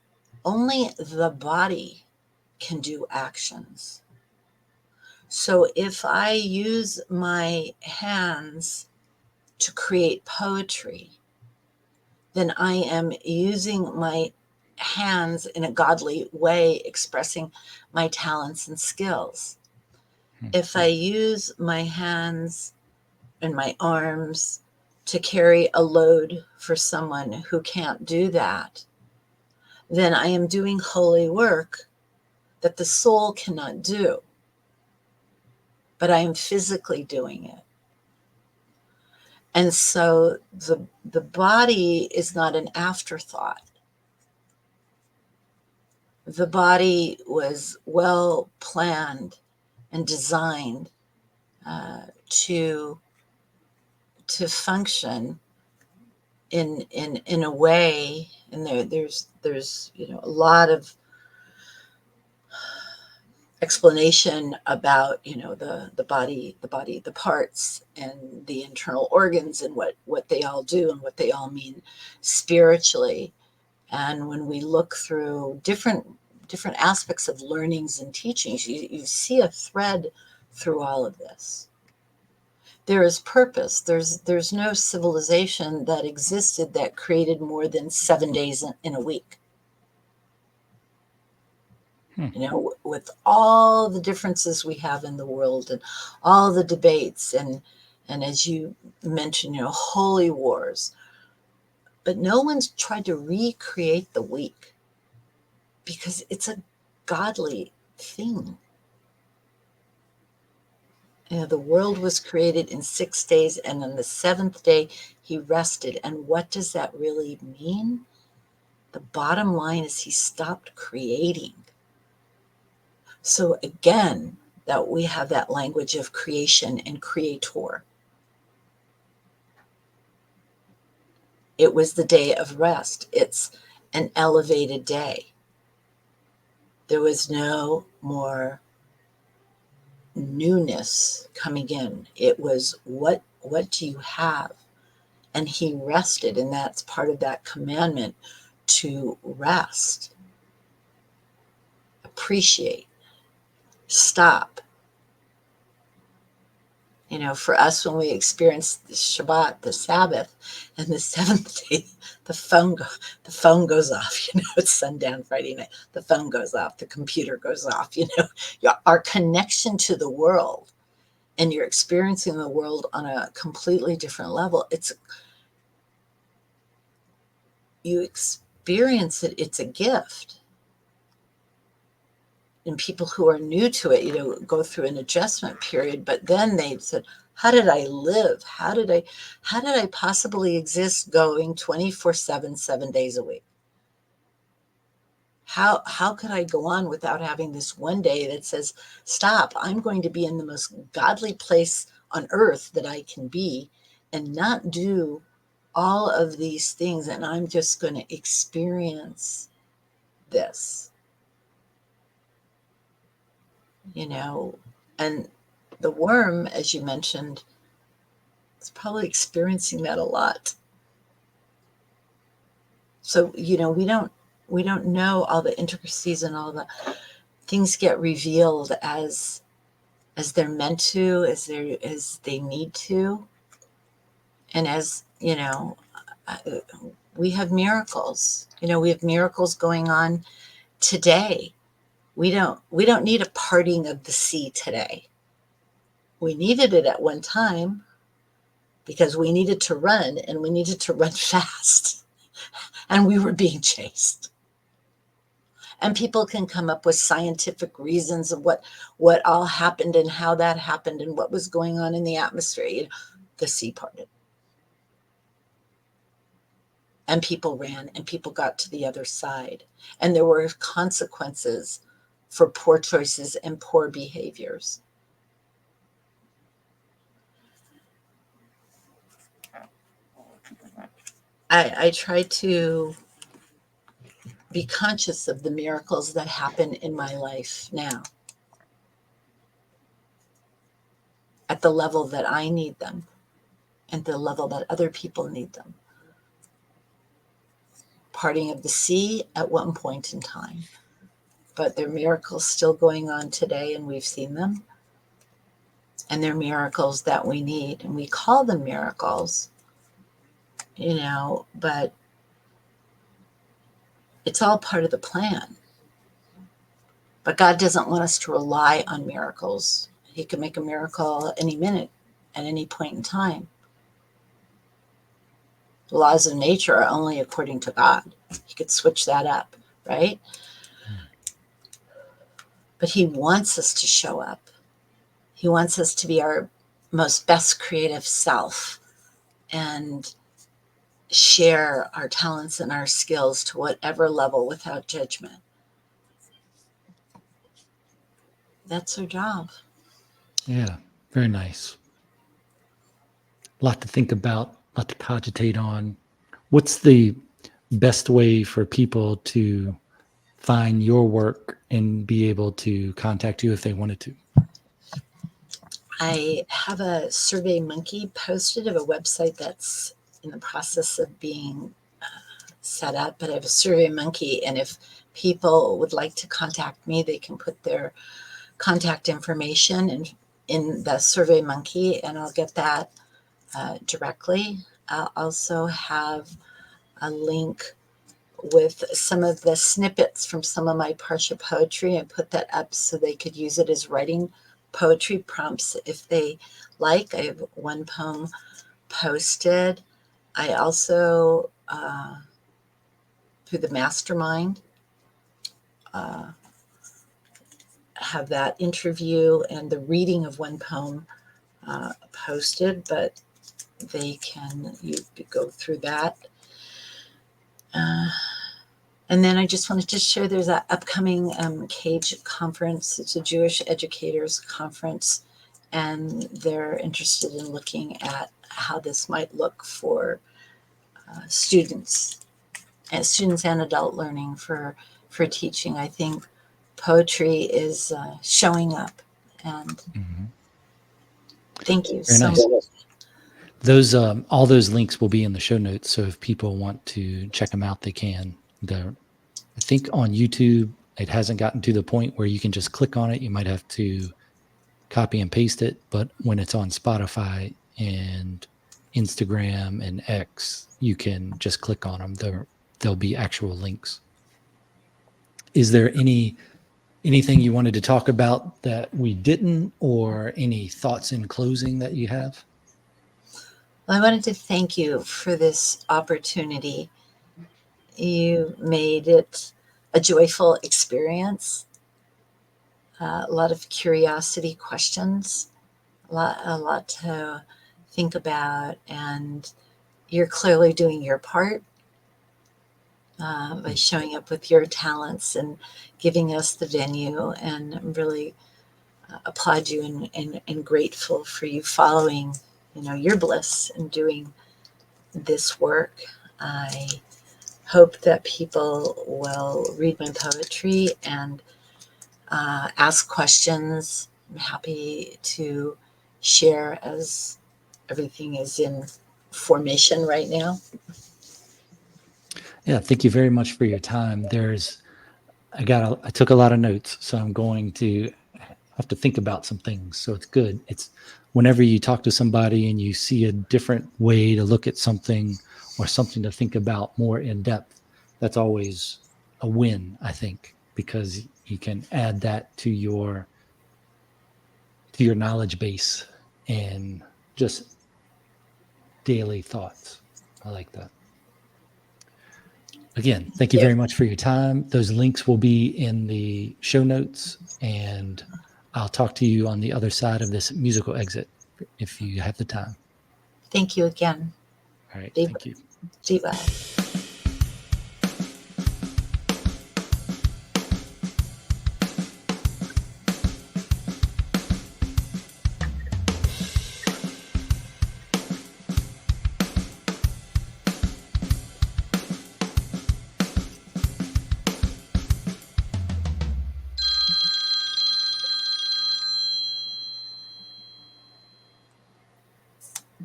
Only the body can do actions. So if I use my hands to create poetry, then I am using my hands in a godly way, expressing my talents and skills. If I use my hands and my arms to carry a load for someone who can't do that, then I am doing holy work that the soul cannot do, but I am physically doing it. And so the body is not an afterthought. The body was well planned and designed to function in a way, and there's a lot of explanation about the body, the parts, and the internal organs, and what they all do and what they all mean spiritually. And when we look through different aspects of learnings and teachings, you see a thread through all of this. There is purpose. There's no civilization that existed that created more than 7 days in a week. With all the differences we have in the world and all the debates and as you mentioned, holy wars. But no one's tried to recreate the week because it's a godly thing. The world was created in 6 days, and on the seventh day, he rested. And what does that really mean? The bottom line is he stopped creating. So again, that we have that language of creation and creator. It was the day of rest. It's an elevated day. There was no more newness coming in. It was what do you have? And he rested, and that's part of that commandment to rest. Appreciate. Stop. For us, when we experience the Shabbat, the Sabbath, and the seventh day, the phone goes off. It's sundown Friday night. The phone goes off. The computer goes off. Our connection to the world, and you're experiencing the world on a completely different level. you experience it, it's a gift. And people who are new to it, go through an adjustment period, but then they said, how did I live? How did I possibly exist going 24/7, 7 days a week? How could I go on without having this one day that says, stop, I'm going to be in the most godly place on earth that I can be and not do all of these things, and I'm just going to experience this. And the worm, as you mentioned, is probably experiencing that a lot. So, we don't know all the intricacies, and all the things get revealed as they're meant to, as they need to. And as, we have miracles. We have miracles going on today. We don't need a parting of the sea today. We needed it at one time because we needed to run, and we needed to run fast, and we were being chased. And people can come up with scientific reasons of what all happened and how that happened and what was going on in the atmosphere. The sea parted. And people ran, and people got to the other side. And there were consequences for poor choices and poor behaviors. I try to be conscious of the miracles that happen in my life now, at the level that I need them, and the level that other people need them. Parting of the sea at one point in time, but there are miracles still going on today, and we've seen them. And they're miracles that we need, and we call them miracles, but it's all part of the plan. But God doesn't want us to rely on miracles. He can make a miracle any minute, at any point in time. The laws of nature are only according to God. He could switch that up, right? But he wants us to show up. He wants us to be our most best creative self and share our talents and our skills to whatever level without judgment. That's our job. Yeah, very nice. A lot to think about, a lot to cogitate on. What's the best way for people to find your work and be able to contact you if they wanted to? I have a Survey Monkey posted of a website that's in the process of being set up, but I have a Survey Monkey, and if people would like to contact me, they can put their contact information in the Survey Monkey, and I'll get that directly. I'll also have a link with some of the snippets from some of my Parsha poetry, and put that up so they could use it as writing poetry prompts if they like. I have one poem posted. I also, through the Mastermind, have that interview and the reading of one poem posted, but you go through that. And then I just wanted to share there's an upcoming CAJE conference. It's a Jewish educators conference, and they're interested in looking at how this might look for students and adult learning for teaching. I think poetry is showing up, and thank you Very so nice. much. Those all those links will be in the show notes, so if people want to check them out, they can. I think on YouTube, it hasn't gotten to the point where you can just click on it. You might have to copy and paste it, but when it's on Spotify and Instagram and X, you can just click on them. There'll be actual links. Is there anything you wanted to talk about that we didn't, or any thoughts in closing that you have? Well, I wanted to thank you for this opportunity You made it a joyful experience, a lot of curiosity, questions, a lot to think about, and you're clearly doing your part by showing up with your talents and giving us the venue. And I'm really applaud you and grateful for you following, your bliss and doing this work. I hope that people will read my poetry and ask questions. I'm happy to share as everything is in formation right now. Yeah, thank you very much for your time. I took a lot of notes, so I'm going to have to think about some things. So it's good. It's whenever you talk to somebody and you see a different way to look at something or something to think about more in depth, that's always a win, I think, because you can add that to your knowledge base and just daily thoughts. I like that. Again, thank you Yeah. very much for your time. Those links will be in the show notes, and I'll talk to you on the other side of this musical exit if you have the time. Thank you again. All right. Viva. Thank you. Viva.